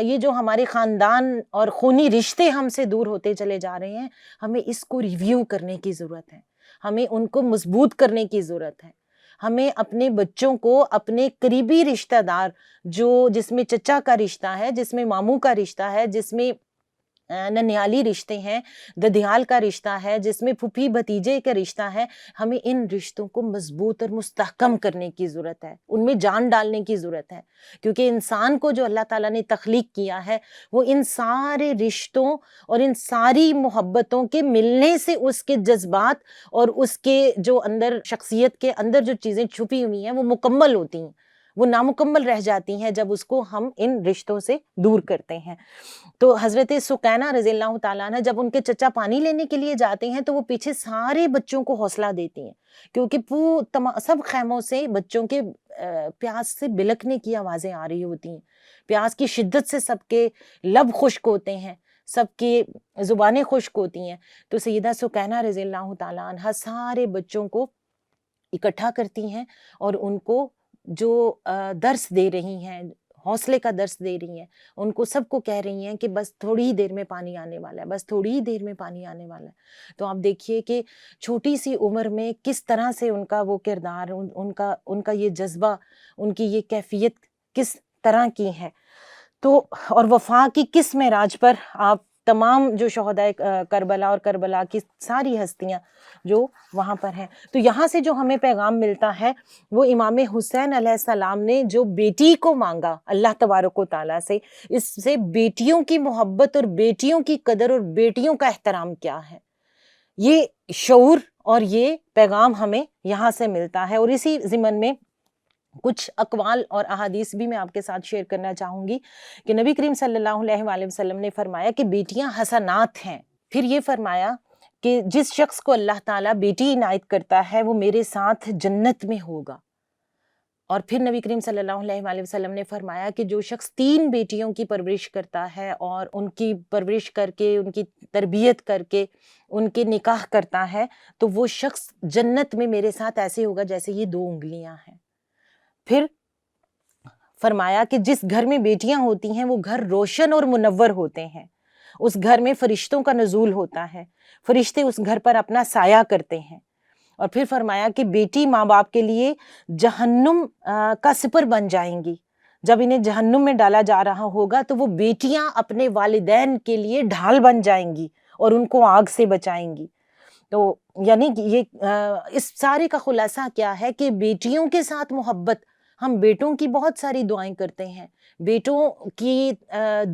یہ جو ہمارے خاندان اور خونی رشتے ہم سے دور ہوتے چلے جا رہے ہیں، ہمیں اس کو ریویو کرنے کی ضرورت ہے، ہمیں ان کو مضبوط کرنے کی ضرورت ہے. ہمیں اپنے بچوں کو اپنے قریبی رشتہ دار جس میں چچا کا رشتہ ہے، جس میں ماموں کا رشتہ ہے، جس میں ننیالی رشتے ہیں، ددیال کا رشتہ ہے، جس میں پھوپھی بھتیجے کا رشتہ ہے، ہمیں ان رشتوں کو مضبوط اور مستحکم کرنے کی ضرورت ہے، ان میں جان ڈالنے کی ضرورت ہے. کیونکہ انسان کو جو اللہ تعالیٰ نے تخلیق کیا ہے وہ ان سارے رشتوں اور ان ساری محبتوں کے ملنے سے اس کے جذبات اور اس کے جو اندر شخصیت کے اندر جو چیزیں چھپی ہوئی ہیں وہ مکمل ہوتی ہیں، وہ نامکمل رہ جاتی ہیں جب اس کو ہم ان رشتوں سے دور کرتے ہیں. تو حضرت سکینہ رضی اللہ تعالیٰ عنہ جب ان کے چچا پانی لینے کے لیے جاتے ہیں تو وہ پیچھے سارے بچوں کو حوصلہ دیتی ہیں، کیونکہ سب خیموں سے بچوں کے پیاس سے بلکنے کی آوازیں آ رہی ہوتی ہیں، پیاس کی شدت سے سب کے لب خشک ہوتے ہیں، سب کی زبانیں خشک ہوتی ہیں. تو سیدہ سکینہ رضی اللہ تعالیٰ عنہ سارے بچوں کو اکٹھا کرتی ہیں اور ان کو جو درس دے رہی ہیں، حوصلے کا درس دے رہی ہیں، ان کو سب کو کہہ رہی ہیں کہ بس تھوڑی ہی دیر میں پانی آنے والا ہے، بس تھوڑی ہی دیر میں پانی آنے والا ہے. تو آپ دیکھیے کہ چھوٹی سی عمر میں کس طرح سے ان کا وہ کردار، ان کا یہ جذبہ، ان کی یہ کیفیت کس طرح کی ہے. تو اور وفا کی کس معراج پر آپ تمام جو شہدائے کربلا اور کربلا کی ساری ہستیاں جو وہاں پر ہیں. تو یہاں سے جو ہمیں پیغام ملتا ہے وہ امام حسین علیہ السلام نے جو بیٹی کو مانگا اللہ تبارک و تعالیٰ سے، اس سے بیٹیوں کی محبت اور بیٹیوں کی قدر اور بیٹیوں کا احترام کیا ہے، یہ شعور اور یہ پیغام ہمیں یہاں سے ملتا ہے. اور اسی ضمن میں کچھ اقوال اور احادیث بھی میں آپ کے ساتھ شیئر کرنا چاہوں گی کہ نبی کریم صلی اللہ علیہ وآلہ وسلم نے فرمایا کہ بیٹیاں حسنات ہیں. پھر یہ فرمایا کہ جس شخص کو اللہ تعالیٰ بیٹی عنایت کرتا ہے وہ میرے ساتھ جنت میں ہوگا. اور پھر نبی کریم صلی اللہ علیہ وآلہ وسلم نے فرمایا کہ جو شخص 3 بیٹیوں کی پرورش کرتا ہے اور ان کی پرورش کر کے، ان کی تربیت کر کے ان کے نکاح کرتا ہے تو وہ شخص جنت میں میرے ساتھ ایسے ہوگا جیسے یہ 2 انگلیاں ہیں. پھر فرمایا کہ جس گھر میں بیٹیاں ہوتی ہیں وہ گھر روشن اور منور ہوتے ہیں، اس گھر میں فرشتوں کا نزول ہوتا ہے، فرشتے اس گھر پر اپنا سایہ کرتے ہیں. اور پھر فرمایا کہ بیٹی ماں باپ کے لیے جہنم کا سپر بن جائیں گی. جب انہیں جہنم میں ڈالا جا رہا ہوگا تو وہ بیٹیاں اپنے والدین کے لیے ڈھال بن جائیں گی اور ان کو آگ سے بچائیں گی. تو یعنی یہ اس سارے کا خلاصہ کیا ہے کہ بیٹیوں کے ساتھ محبت، ہم بیٹوں کی بہت ساری دعائیں کرتے ہیں، بیٹوں کی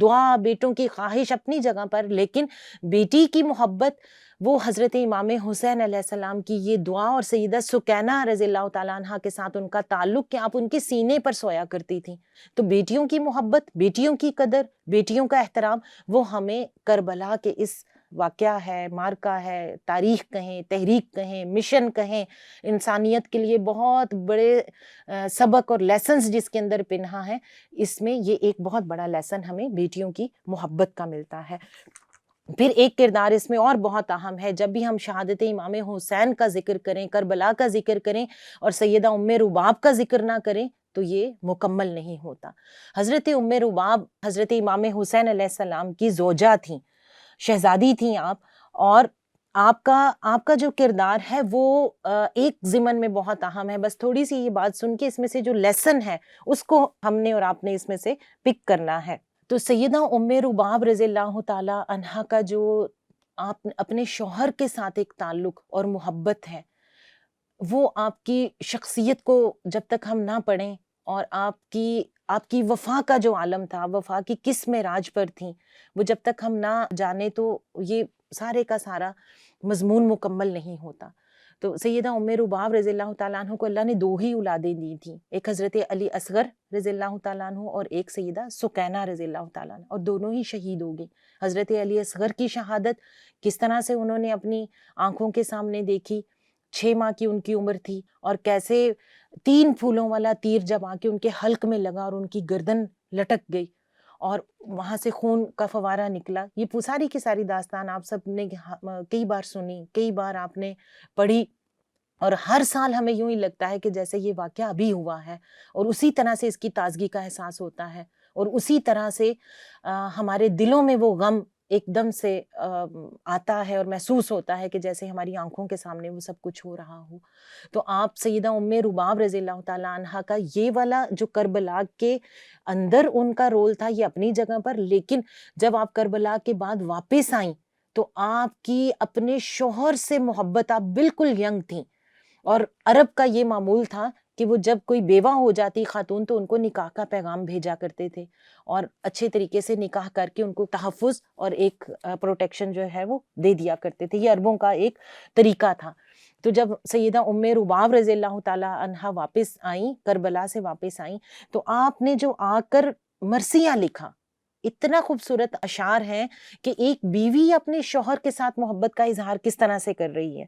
دعا، بیٹوں کی خواہش اپنی جگہ پر، لیکن بیٹی کی محبت وہ حضرت امام حسین علیہ السلام کی یہ دعا اور سیدہ سکینہ رضی اللہ تعالیٰ عنہ کے ساتھ ان کا تعلق کہ آپ ان کے سینے پر سویا کرتی تھیں. تو بیٹیوں کی محبت، بیٹیوں کی قدر، بیٹیوں کا احترام وہ ہمیں کربلا کے اس واقعہ ہے، مارکا ہے، تاریخ کہیں، تحریک کہیں، مشن کہیں، انسانیت کے لیے بہت بڑے سبق اور لیسنز جس کے اندر پنہا ہے، اس میں یہ ایک بہت بڑا لیسن ہمیں بیٹیوں کی محبت کا ملتا ہے۔ پھر ایک کردار اس میں اور بہت اہم ہے، جب بھی ہم شہادت امام حسین کا ذکر کریں، کربلا کا ذکر کریں اور سیدہ ام رباب کا ذکر نہ کریں تو یہ مکمل نہیں ہوتا۔ حضرت ام رباب حضرت امام حسین علیہ السلام کی زوجہ تھیں، شہزادی تھیں آپ، اور آپ کا جو کردار ہے وہ ایک ضمن میں بہت اہم ہے۔ بس تھوڑی سی یہ بات سن کے اس میں سے جو لیسن ہے اس کو ہم نے اور آپ نے اس میں سے پک کرنا ہے۔ تو سیدہ ام رباب رضی اللہ تعالی عنہا کا جو آپ اپنے شوہر کے ساتھ ایک تعلق اور محبت ہے، وہ آپ کی شخصیت کو جب تک ہم نہ پڑھیں اور آپ کی وفا کا جو عالم تھا، وفا کی کس معراج پر تھیں، وہ جب تک ہم نہ جانیں تو یہ سارے کا سارا مضمون مکمل نہیں ہوتا۔ تو سیدہ ام رباب رضی اللہ تعالیٰ عنہ کو اللہ نے 2 ہی اولادیں دی تھیں، ایک حضرت علی اصغر رضی اللہ تعالیٰ عنہ اور ایک سیدہ سکینہ رضی اللہ تعالیٰ عنہ، اور دونوں ہی شہید ہو گئی۔ حضرت علی اصغر کی شہادت کس طرح سے انہوں نے اپنی آنکھوں کے سامنے دیکھی، 6 ماہ کی ان کی عمر تھی، اور کیسے 3 پھولوں والا تیر جب آ کے ان کے حلق میں لگا اور ان کی گردن لٹک گئی اور وہاں سے خون کا فوارہ نکلا۔ یہ ساری کی ساری داستان آپ سب نے کئی بار سنی، کئی بار آپ نے پڑھی، اور ہر سال ہمیں یوں ہی لگتا ہے کہ جیسے یہ واقعہ ابھی ہوا ہے، اور اسی طرح سے اس کی تازگی کا احساس ہوتا ہے، اور اسی طرح سے ہمارے دلوں میں وہ غم ایک دم سے آتا ہے اور محسوس ہوتا ہے کہ جیسے ہماری آنکھوں کے سامنے وہ سب کچھ ہو رہا ہو۔ تو آپ سیدہ ام رباب رضی اللہ تعالیٰ عنہا کا یہ والا جو کربلا کے اندر ان کا رول تھا یہ اپنی جگہ پر، لیکن جب آپ کربلا کے بعد واپس آئیں تو آپ کی اپنے شوہر سے محبت، آپ بالکل ینگ تھیں، اور عرب کا یہ معمول تھا کہ وہ جب کوئی بیوہ ہو جاتی خاتون تو ان کو نکاح کا پیغام بھیجا کرتے تھے، اور اچھے طریقے سے نکاح کر کے ان کو تحفظ اور ایک پروٹیکشن جو ہے وہ دے دیا کرتے تھے۔ یہ عربوں کا ایک طریقہ تھا۔ تو جب سیدہ ام رباب رضی اللہ تعالی عنہا واپس آئیں، کربلا سے واپس آئیں، تو آپ نے جو آ کر مرثیہ لکھا، اتنا خوبصورت اشعار ہیں کہ ایک بیوی اپنے شوہر کے ساتھ محبت کا اظہار کس طرح سے کر رہی ہے۔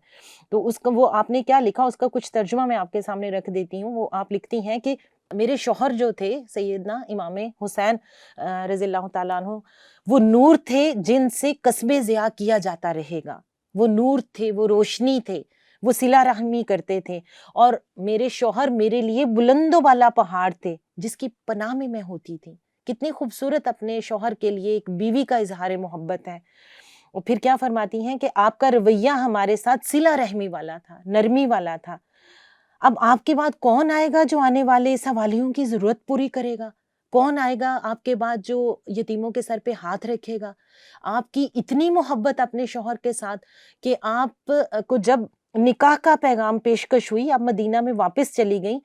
تو اس کا وہ آپ نے کیا لکھا، اس کا کچھ ترجمہ میں آپ کے سامنے رکھ دیتی ہوں۔ وہ آپ لکھتی ہیں کہ میرے شوہر جو تھے سیدنا امام حسین رضی اللہ تعالیٰ عنہ، وہ نور تھے جن سے قصب ضیاء کیا جاتا رہے گا، وہ نور تھے، وہ روشنی تھے، وہ صلہ رحمی کرتے تھے، اور میرے شوہر میرے لیے بلند و بالا پہاڑ تھے جس کی پناہ میں ہوتی تھی۔ کتنی خوبصورت اپنے شوہر کے لیے ایک بیوی کا اظہار محبت ہے۔ اور پھر کیا فرماتی ہیں کہ آپ کا رویہ ہمارے ساتھ صلہ رحمی والا تھا، نرمی والا تھا۔ اب آپ کے بعد کون آئے گا جو آنے والے اس حوالیوں کی ضرورت پوری کرے گا؟ کون آئے گا آپ کے بعد جو یتیموں کے سر پہ ہاتھ رکھے گا؟ آپ کی اتنی محبت اپنے شوہر کے ساتھ کہ آپ کو جب نکاح کا پیغام پیشکش ہوئی، آپ مدینہ میں واپس چلی گئیں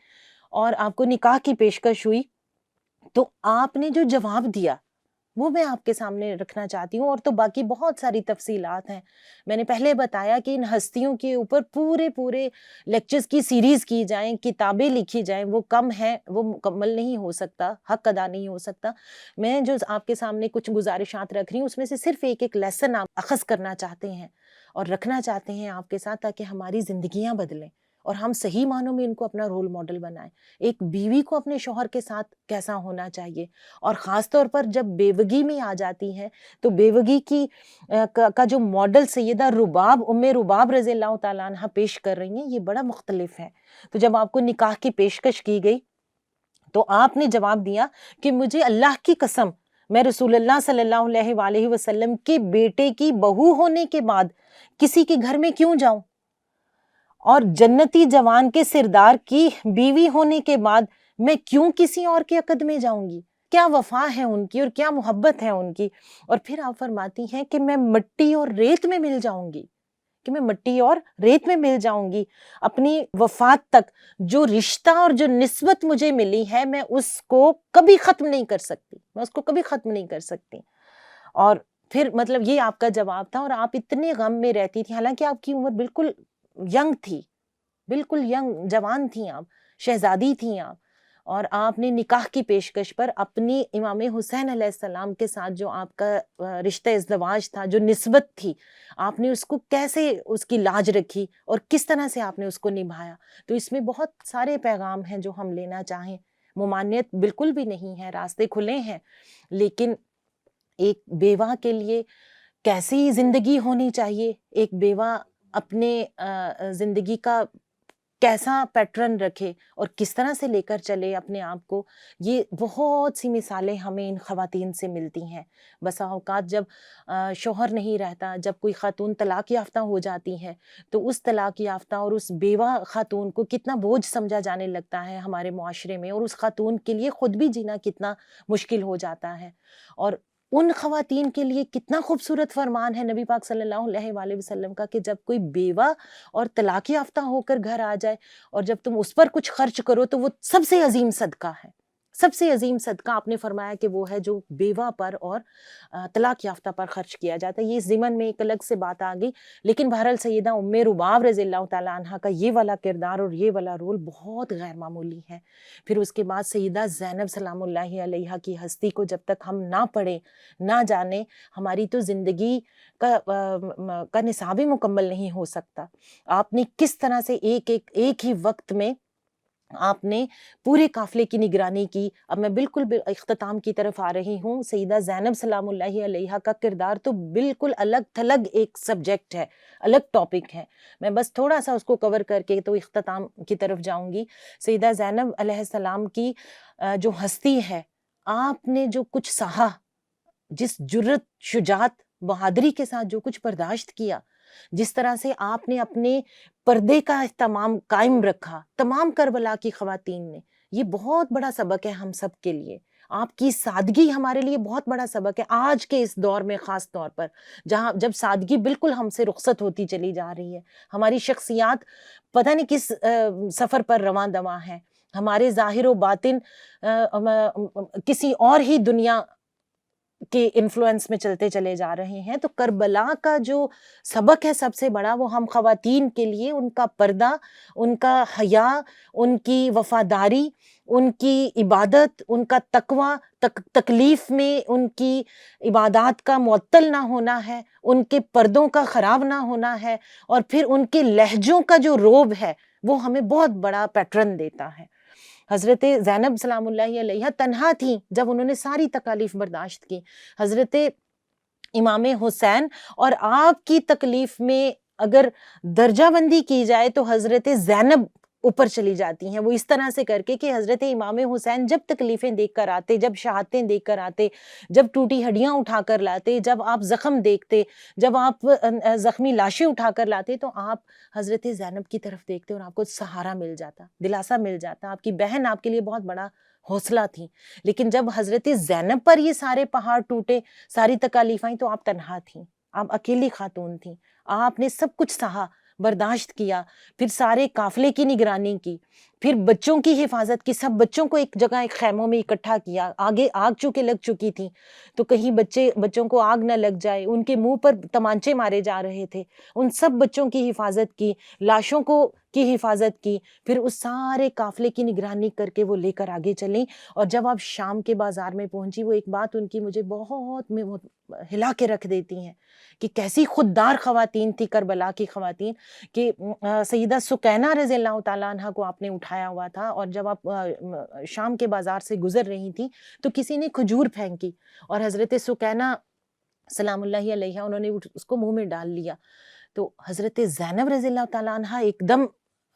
اور آپ کو نکاح کی پیشکش ہوئی، تو آپ نے جو جواب دیا وہ میں آپ کے سامنے رکھنا چاہتی ہوں۔ اور تو باقی بہت ساری تفصیلات ہیں، میں نے پہلے بتایا کہ ان ہستیوں کے اوپر پورے لیکچرز کی سیریز کی جائیں، کتابیں لکھی جائیں، وہ کم ہیں، وہ مکمل نہیں ہو سکتا، حق ادا نہیں ہو سکتا۔ میں جو آپ کے سامنے کچھ گزارشات رکھ رہی ہوں اس میں سے صرف ایک لیسن آپ اخذ کرنا چاہتے ہیں اور رکھنا چاہتے ہیں آپ کے ساتھ، تاکہ ہماری زندگیاں بدلیں اور ہم صحیح معنوں میں ان کو اپنا رول ماڈل بنائیں۔ ایک بیوی کو اپنے شوہر کے ساتھ کیسا ہونا چاہیے، اور خاص طور پر جب بیوگی میں آ جاتی ہے تو بیوگی کی کا جو ماڈل سیدہ رباب ام رباب رضی اللہ تعالیٰ عنہ پیش کر رہی ہیں یہ بڑا مختلف ہے۔ تو جب آپ کو نکاح کی پیشکش کی گئی تو آپ نے جواب دیا کہ مجھے اللہ کی قسم، میں رسول اللہ صلی اللہ علیہ وآلہ وسلم کے بیٹے کی بہو ہونے کے بعد کسی کے گھر میں کیوں جاؤں، اور جنتی جوان کے سردار کی بیوی ہونے کے بعد میں کیوں کسی اور کے عقد میں جاؤں گی؟ کیا وفا ہے ان کی اور کیا محبت ہے ان کی۔ اور پھر آپ فرماتی ہیں کہ میں مٹی اور ریت میں مل جاؤں گی، کہ میں مٹی اور ریت میں مل جاؤں گی، اپنی وفات تک جو رشتہ اور جو نسبت مجھے ملی ہے میں اس کو کبھی ختم نہیں کر سکتی، میں اس کو کبھی ختم نہیں کر سکتی۔ اور پھر مطلب یہ آپ کا جواب تھا، اور آپ اتنے غم میں رہتی تھی، حالانکہ آپ کی عمر بالکل ینگ تھی، بالکل ینگ جوان تھیں آپ، شہزادی تھیں آپ، اور آپ نے نکاح کی پیشکش پر اپنی امام حسین علیہ السلام کے ساتھ جو آپ کا رشتہ ازدواج تھا، جو نسبت تھی، آپ نے اس کو کیسے اس کی لاج رکھی اور کس طرح سے آپ نے اس کو نبھایا. تو اس میں بہت سارے پیغام ہیں جو ہم لینا چاہیں. ممانعت بالکل بھی نہیں ہے، راستے کھلے ہیں، لیکن ایک بیوہ کے لیے کیسی زندگی ہونی چاہیے، ایک بیوہ اپنے زندگی کا کیسا پیٹرن رکھے اور کس طرح سے لے کر چلے اپنے آپ کو، یہ بہت سی مثالیں ہمیں ان خواتین سے ملتی ہیں. بسا اوقات جب شوہر نہیں رہتا، جب کوئی خاتون طلاق یافتہ ہو جاتی ہے، تو اس طلاق یافتہ اور اس بیوہ خاتون کو کتنا بوجھ سمجھا جانے لگتا ہے ہمارے معاشرے میں، اور اس خاتون کے لیے خود بھی جینا کتنا مشکل ہو جاتا ہے. اور ان خواتین کے لیے کتنا خوبصورت فرمان ہے نبی پاک صلی اللہ علیہ وآلہ وسلم کا کہ جب کوئی بیوہ اور طلاق یافتہ ہو کر گھر آ جائے اور جب تم اس پر کچھ خرچ کرو تو وہ سب سے عظیم صدقہ ہے. سب سے عظیم صدقہ آپ نے فرمایا کہ وہ ہے جو بیوہ پر اور طلاق یافتہ پر خرچ کیا جاتا ہے. یہ ضمن میں ایک الگ سے بات آ گئی، لیکن بہرحال سیدہ ام رباب رضی اللہ تعالیٰ عنہ کا یہ والا کردار اور یہ والا رول بہت غیر معمولی ہے. پھر اس کے بعد سیدہ زینب سلام اللہ علیہا کی ہستی کو جب تک ہم نہ پڑھیں، نہ جانیں، ہماری تو زندگی کا نصاب ہی مکمل نہیں ہو سکتا. آپ نے کس طرح سے ایک ہی وقت میں آپ نے پورے قافلے کی نگرانی کی. اب میں بالکل اختتام کی طرف آ رہی ہوں. سیدہ زینب سلام اللہ علیہا کا کردار تو بالکل الگ تھلگ ایک سبجیکٹ ہے، الگ ٹاپک ہے. میں بس تھوڑا سا اس کو کور کر کے تو اختتام کی طرف جاؤں گی. سیدہ زینب علیہ السلام کی جو ہستی ہے، آپ نے جو کچھ سہا، جس جرت، شجاعت، بہادری کے ساتھ جو کچھ برداشت کیا، جس طرح سے آپ نے اپنے پردے کا اہتمام قائم رکھا تمام کربلا کی خواتین نے، یہ بہت بڑا سبق ہے ہم سب کے لیے. آپ کی سادگی ہمارے لیے بہت بڑا سبق ہے آج کے اس دور میں، خاص طور پر جب سادگی بالکل ہم سے رخصت ہوتی چلی جا رہی ہے. ہماری شخصیات پتہ نہیں کس سفر پر رواں دواں ہیں، ہمارے ظاہر و باطن کسی اور ہی دنیا کے انفلوئنس میں چلتے چلے جا رہے ہیں. تو کربلا کا جو سبق ہے سب سے بڑا، وہ ہم خواتین کے لیے ان کا پردہ، ان کا حیا، ان کی وفاداری، ان کی عبادت، ان کا تقویٰ، تکلیف میں ان کی عبادات کا معطل نہ ہونا ہے، ان کے پردوں کا خراب نہ ہونا ہے، اور پھر ان کے لہجوں کا جو روب ہے وہ ہمیں بہت بڑا پیٹرن دیتا ہے. حضرت زینب سلام اللہ علیہا تنہا تھیں جب انہوں نے ساری تکالیف برداشت کی. حضرت امام حسین اور آپ کی تکلیف میں اگر درجہ بندی کی جائے تو حضرت زینب اوپر چلی جاتی ہیں. وہ اس طرح سے کر کے کہ حضرت امام حسین جب تکلیفیں دیکھ کر آتے، جب شہادتیں دیکھ کر آتے، جب ٹوٹی ہڈیاں اٹھا کر لاتے، جب آپ زخم دیکھتے، جب آپ زخمی لاشیں اٹھا کر لاتے، تو آپ حضرت زینب کی طرف دیکھتے اور آپ کو سہارا مل جاتا، دلاسا مل جاتا. آپ کی بہن آپ کے لیے بہت بڑا حوصلہ تھی. لیکن جب حضرت زینب پر یہ سارے پہاڑ ٹوٹے، ساری تکالیف آئیں، تو آپ تنہا تھیں، آپ اکیلی خاتون تھیں. آپ نے سب کچھ سہا، برداشت کیا، پھر سارے قافلے کی نگرانی کی، پھر بچوں کی حفاظت کی. سب بچوں کو ایک جگہ، ایک خیموں میں اکٹھا کیا. آگے آگ چونکہ لگ چکی تھی تو کہیں بچوں کو آگ نہ لگ جائے، ان کے منہ پر تمانچے مارے جا رہے تھے. ان سب بچوں کی حفاظت کی، لاشوں کی حفاظت کی. پھر اس سارے قافلے کی نگرانی کر کے وہ لے کر آگے چلیں. اور جب آپ شام کے بازار میں پہنچی، وہ ایک بات ان کی مجھے بہت ہلا کے رکھ دیتی ہیں کہ کیسی خوددار خواتین تھی کربلا کی خواتین. کہ سیدہ سکینہ رضی اللہ تعالیٰ عنہ کو آپ نے اٹھایا ہوا تھا، اور جب آپ شام کے بازار سے گزر رہی تھی تو کسی نے کھجور پھینکی، اور حضرت سکینہ سلام اللہ علیہ انہوں نے اس کو منہ میں ڈال لیا. تو حضرت زینب رضی اللہ تعالیٰ عنہ ایک دم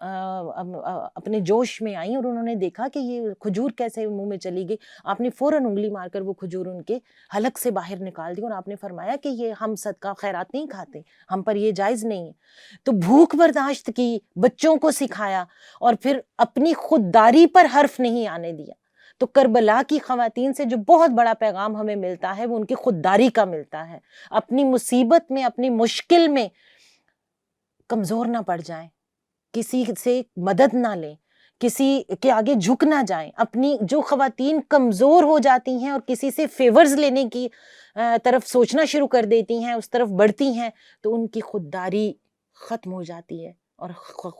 اپنے جوش میں آئیں، اور انہوں نے دیکھا کہ یہ کھجور کیسے منہ میں چلی گئی. آپ نے فوراً انگلی مار کر وہ کھجور ان کے حلق سے باہر نکال دی، اور آپ نے فرمایا کہ یہ ہم صدقہ خیرات نہیں کھاتے، ہم پر یہ جائز نہیں ہے. تو بھوک برداشت کی، بچوں کو سکھایا، اور پھر اپنی خودداری پر حرف نہیں آنے دیا. تو کربلا کی خواتین سے جو بہت بڑا پیغام ہمیں ملتا ہے وہ ان کی خودداری کا ملتا ہے. اپنی مصیبت میں، اپنی مشکل میں کمزور نہ پڑ جائیں، کسی سے مدد نہ لیں، کسی کے آگے جھک نہ جائیں. اپنی جو خواتین کمزور ہو جاتی ہیں اور کسی سے فیورز لینے کی طرف سوچنا شروع کر دیتی ہیں، اس طرف بڑھتی ہیں، تو ان کی خودداری ختم ہو جاتی ہے. اور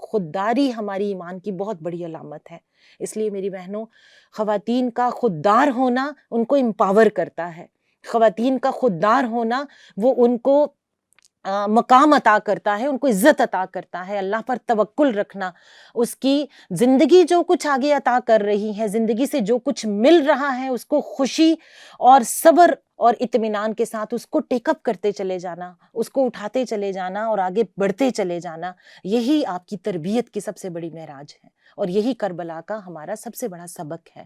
خودداری ہماری ایمان کی بہت بڑی علامت ہے. اس لیے میری بہنوں، خواتین کا خوددار ہونا ان کو امپاور کرتا ہے. خواتین کا خوددار ہونا وہ ان کو مقام عطا کرتا ہے، ان کو عزت عطا کرتا ہے. اللہ پر توکل رکھنا، اس کی زندگی جو کچھ آگے عطا کر رہی ہے، زندگی سے جو کچھ مل رہا ہے، اس کو خوشی اور صبر اور اطمینان کے ساتھ اس کو ٹیک اپ کرتے چلے جانا، اس کو اٹھاتے چلے جانا اور آگے بڑھتے چلے جانا، یہی آپ کی تربیت کی سب سے بڑی معراج ہے، اور یہی کربلا کا ہمارا سب سے بڑا سبق ہے.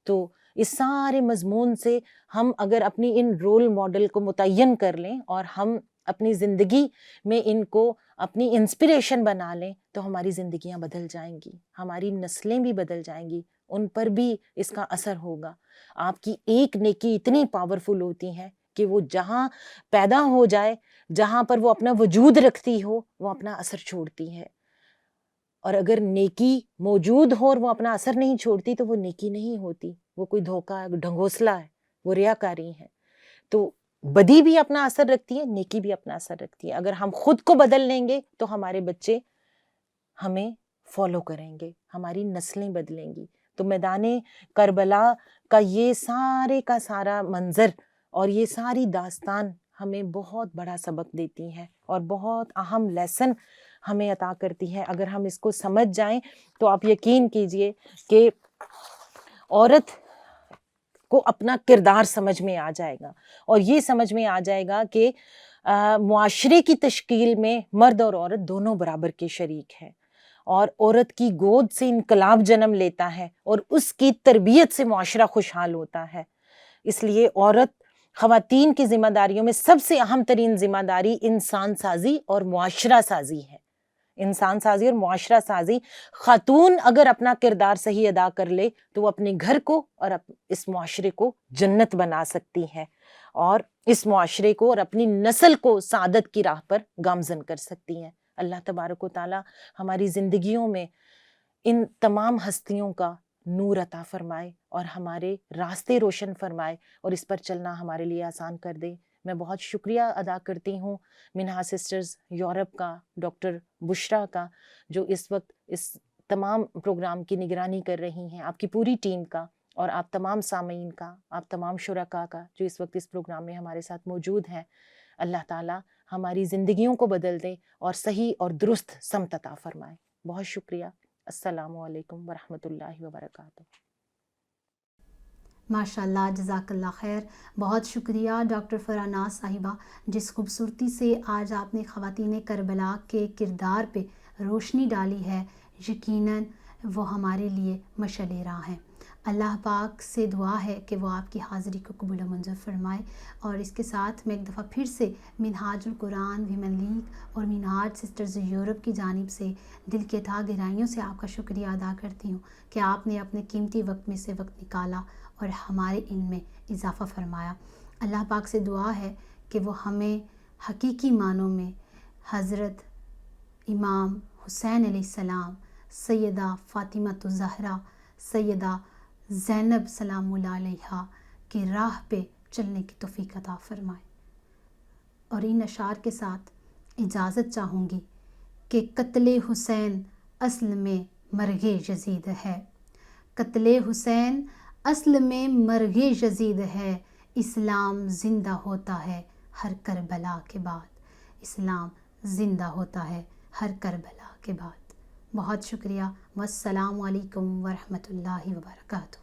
تو اس سارے مضمون سے ہم اگر اپنی ان رول ماڈل کو متعین کر لیں اور ہم اپنی زندگی میں ان کو اپنی انسپریشن بنا لیں تو ہماری زندگیاں بدل جائیں گی، ہماری نسلیں بھی بدل جائیں گی، ان پر بھی اس کا اثر ہوگا. آپ کی ایک نیکی اتنی پاورفل ہوتی ہے کہ وہ جہاں پیدا ہو جائے، جہاں پر وہ اپنا وجود رکھتی ہو، وہ اپنا اثر چھوڑتی ہے. اور اگر نیکی موجود ہو اور وہ اپنا اثر نہیں چھوڑتی تو وہ نیکی نہیں ہوتی، وہ کوئی دھوکہ ڈھنگوسلہ ہے، وہ ریاکاری ہے. تو بدی بھی اپنا اثر رکھتی ہے، نیکی بھی اپنا اثر رکھتی ہے. اگر ہم خود کو بدل لیں گے تو ہمارے بچے ہمیں فالو کریں گے، ہماری نسلیں بدلیں گی. تو میدان کربلا کا یہ سارے کا سارا منظر اور یہ ساری داستان ہمیں بہت بڑا سبق دیتی ہے اور بہت اہم لیسن ہمیں عطا کرتی ہے. اگر ہم اس کو سمجھ جائیں تو آپ یقین کیجئے کہ عورت کو اپنا کردار سمجھ میں آ جائے گا، اور یہ سمجھ میں آ جائے گا کہ معاشرے کی تشکیل میں مرد اور عورت دونوں برابر کے شریک ہیں، اور عورت کی گود سے انقلاب جنم لیتا ہے اور اس کی تربیت سے معاشرہ خوشحال ہوتا ہے. اس لیے خواتین کی ذمہ داریوں میں سب سے اہم ترین ذمہ داری انسان سازی اور معاشرہ سازی ہے. انسان سازی اور معاشرہ سازی. خاتون اگر اپنا کردار صحیح ادا کر لے تو وہ اپنے گھر کو اور اس معاشرے کو جنت بنا سکتی ہے، اور اس معاشرے کو اور اپنی نسل کو سعادت کی راہ پر گامزن کر سکتی ہیں. اللہ تبارک و تعالی ہماری زندگیوں میں ان تمام ہستیوں کا نور عطا فرمائے اور ہمارے راستے روشن فرمائے اور اس پر چلنا ہمارے لیے آسان کر دے. میں بہت شکریہ ادا کرتی ہوں منہا سسٹرز یورپ کا، ڈاکٹر بشرا کا، جو اس وقت اس تمام پروگرام کی نگرانی کر رہی ہیں، آپ کی پوری ٹیم کا، اور آپ تمام سامعین کا، آپ تمام شرکاء کا جو اس وقت اس پروگرام میں ہمارے ساتھ موجود ہیں. اللہ تعالیٰ ہماری زندگیوں کو بدل دے اور صحیح اور درست سمت عطا فرمائے. بہت شکریہ. السلام علیکم ورحمۃ اللہ وبرکاتہ. ماشاء اللہ، جزاک اللہ خیر. بہت شکریہ ڈاکٹر فرح ناز صاحبہ، جس خوبصورتی سے آج آپ نے خواتین کربلا کے کردار پہ روشنی ڈالی ہے. یقیناً وہ ہمارے لیے مشعل راہ ہیں. اللہ پاک سے دعا ہے کہ وہ آپ کی حاضری کو قبول و منظور فرمائے. اور اس کے ساتھ میں ایک دفعہ پھر سے منہاج القرآن ویمن لیگ اور منہاج سسٹرز یورپ کی جانب سے دل کے تہہ گہرائیوں سے آپ کا شکریہ ادا کرتی ہوں کہ آپ نے اپنے قیمتی وقت میں سے وقت نکالا اور ہمارے علم میں اضافہ فرمایا. اللہ پاک سے دعا ہے کہ وہ ہمیں حقیقی معنوں میں حضرت امام حسین علیہ السلام، سیدہ فاطمۃ الزہرا، سیدہ زینب سلام اللہ علیہا کی راہ پہ چلنے کی توفیق عطا فرمائے. اور ان اشعار کے ساتھ اجازت چاہوں گی کہ قتل حسین اصل میں مرگ یزید ہے. قتل حسین اصل میں مرگ یزید ہے. اسلام زندہ ہوتا ہے ہر کربلا کے بعد. اسلام زندہ ہوتا ہے ہر کربلا کے بعد. بہت شکریہ. والسلام علیکم ورحمۃ اللہ وبرکاتہ.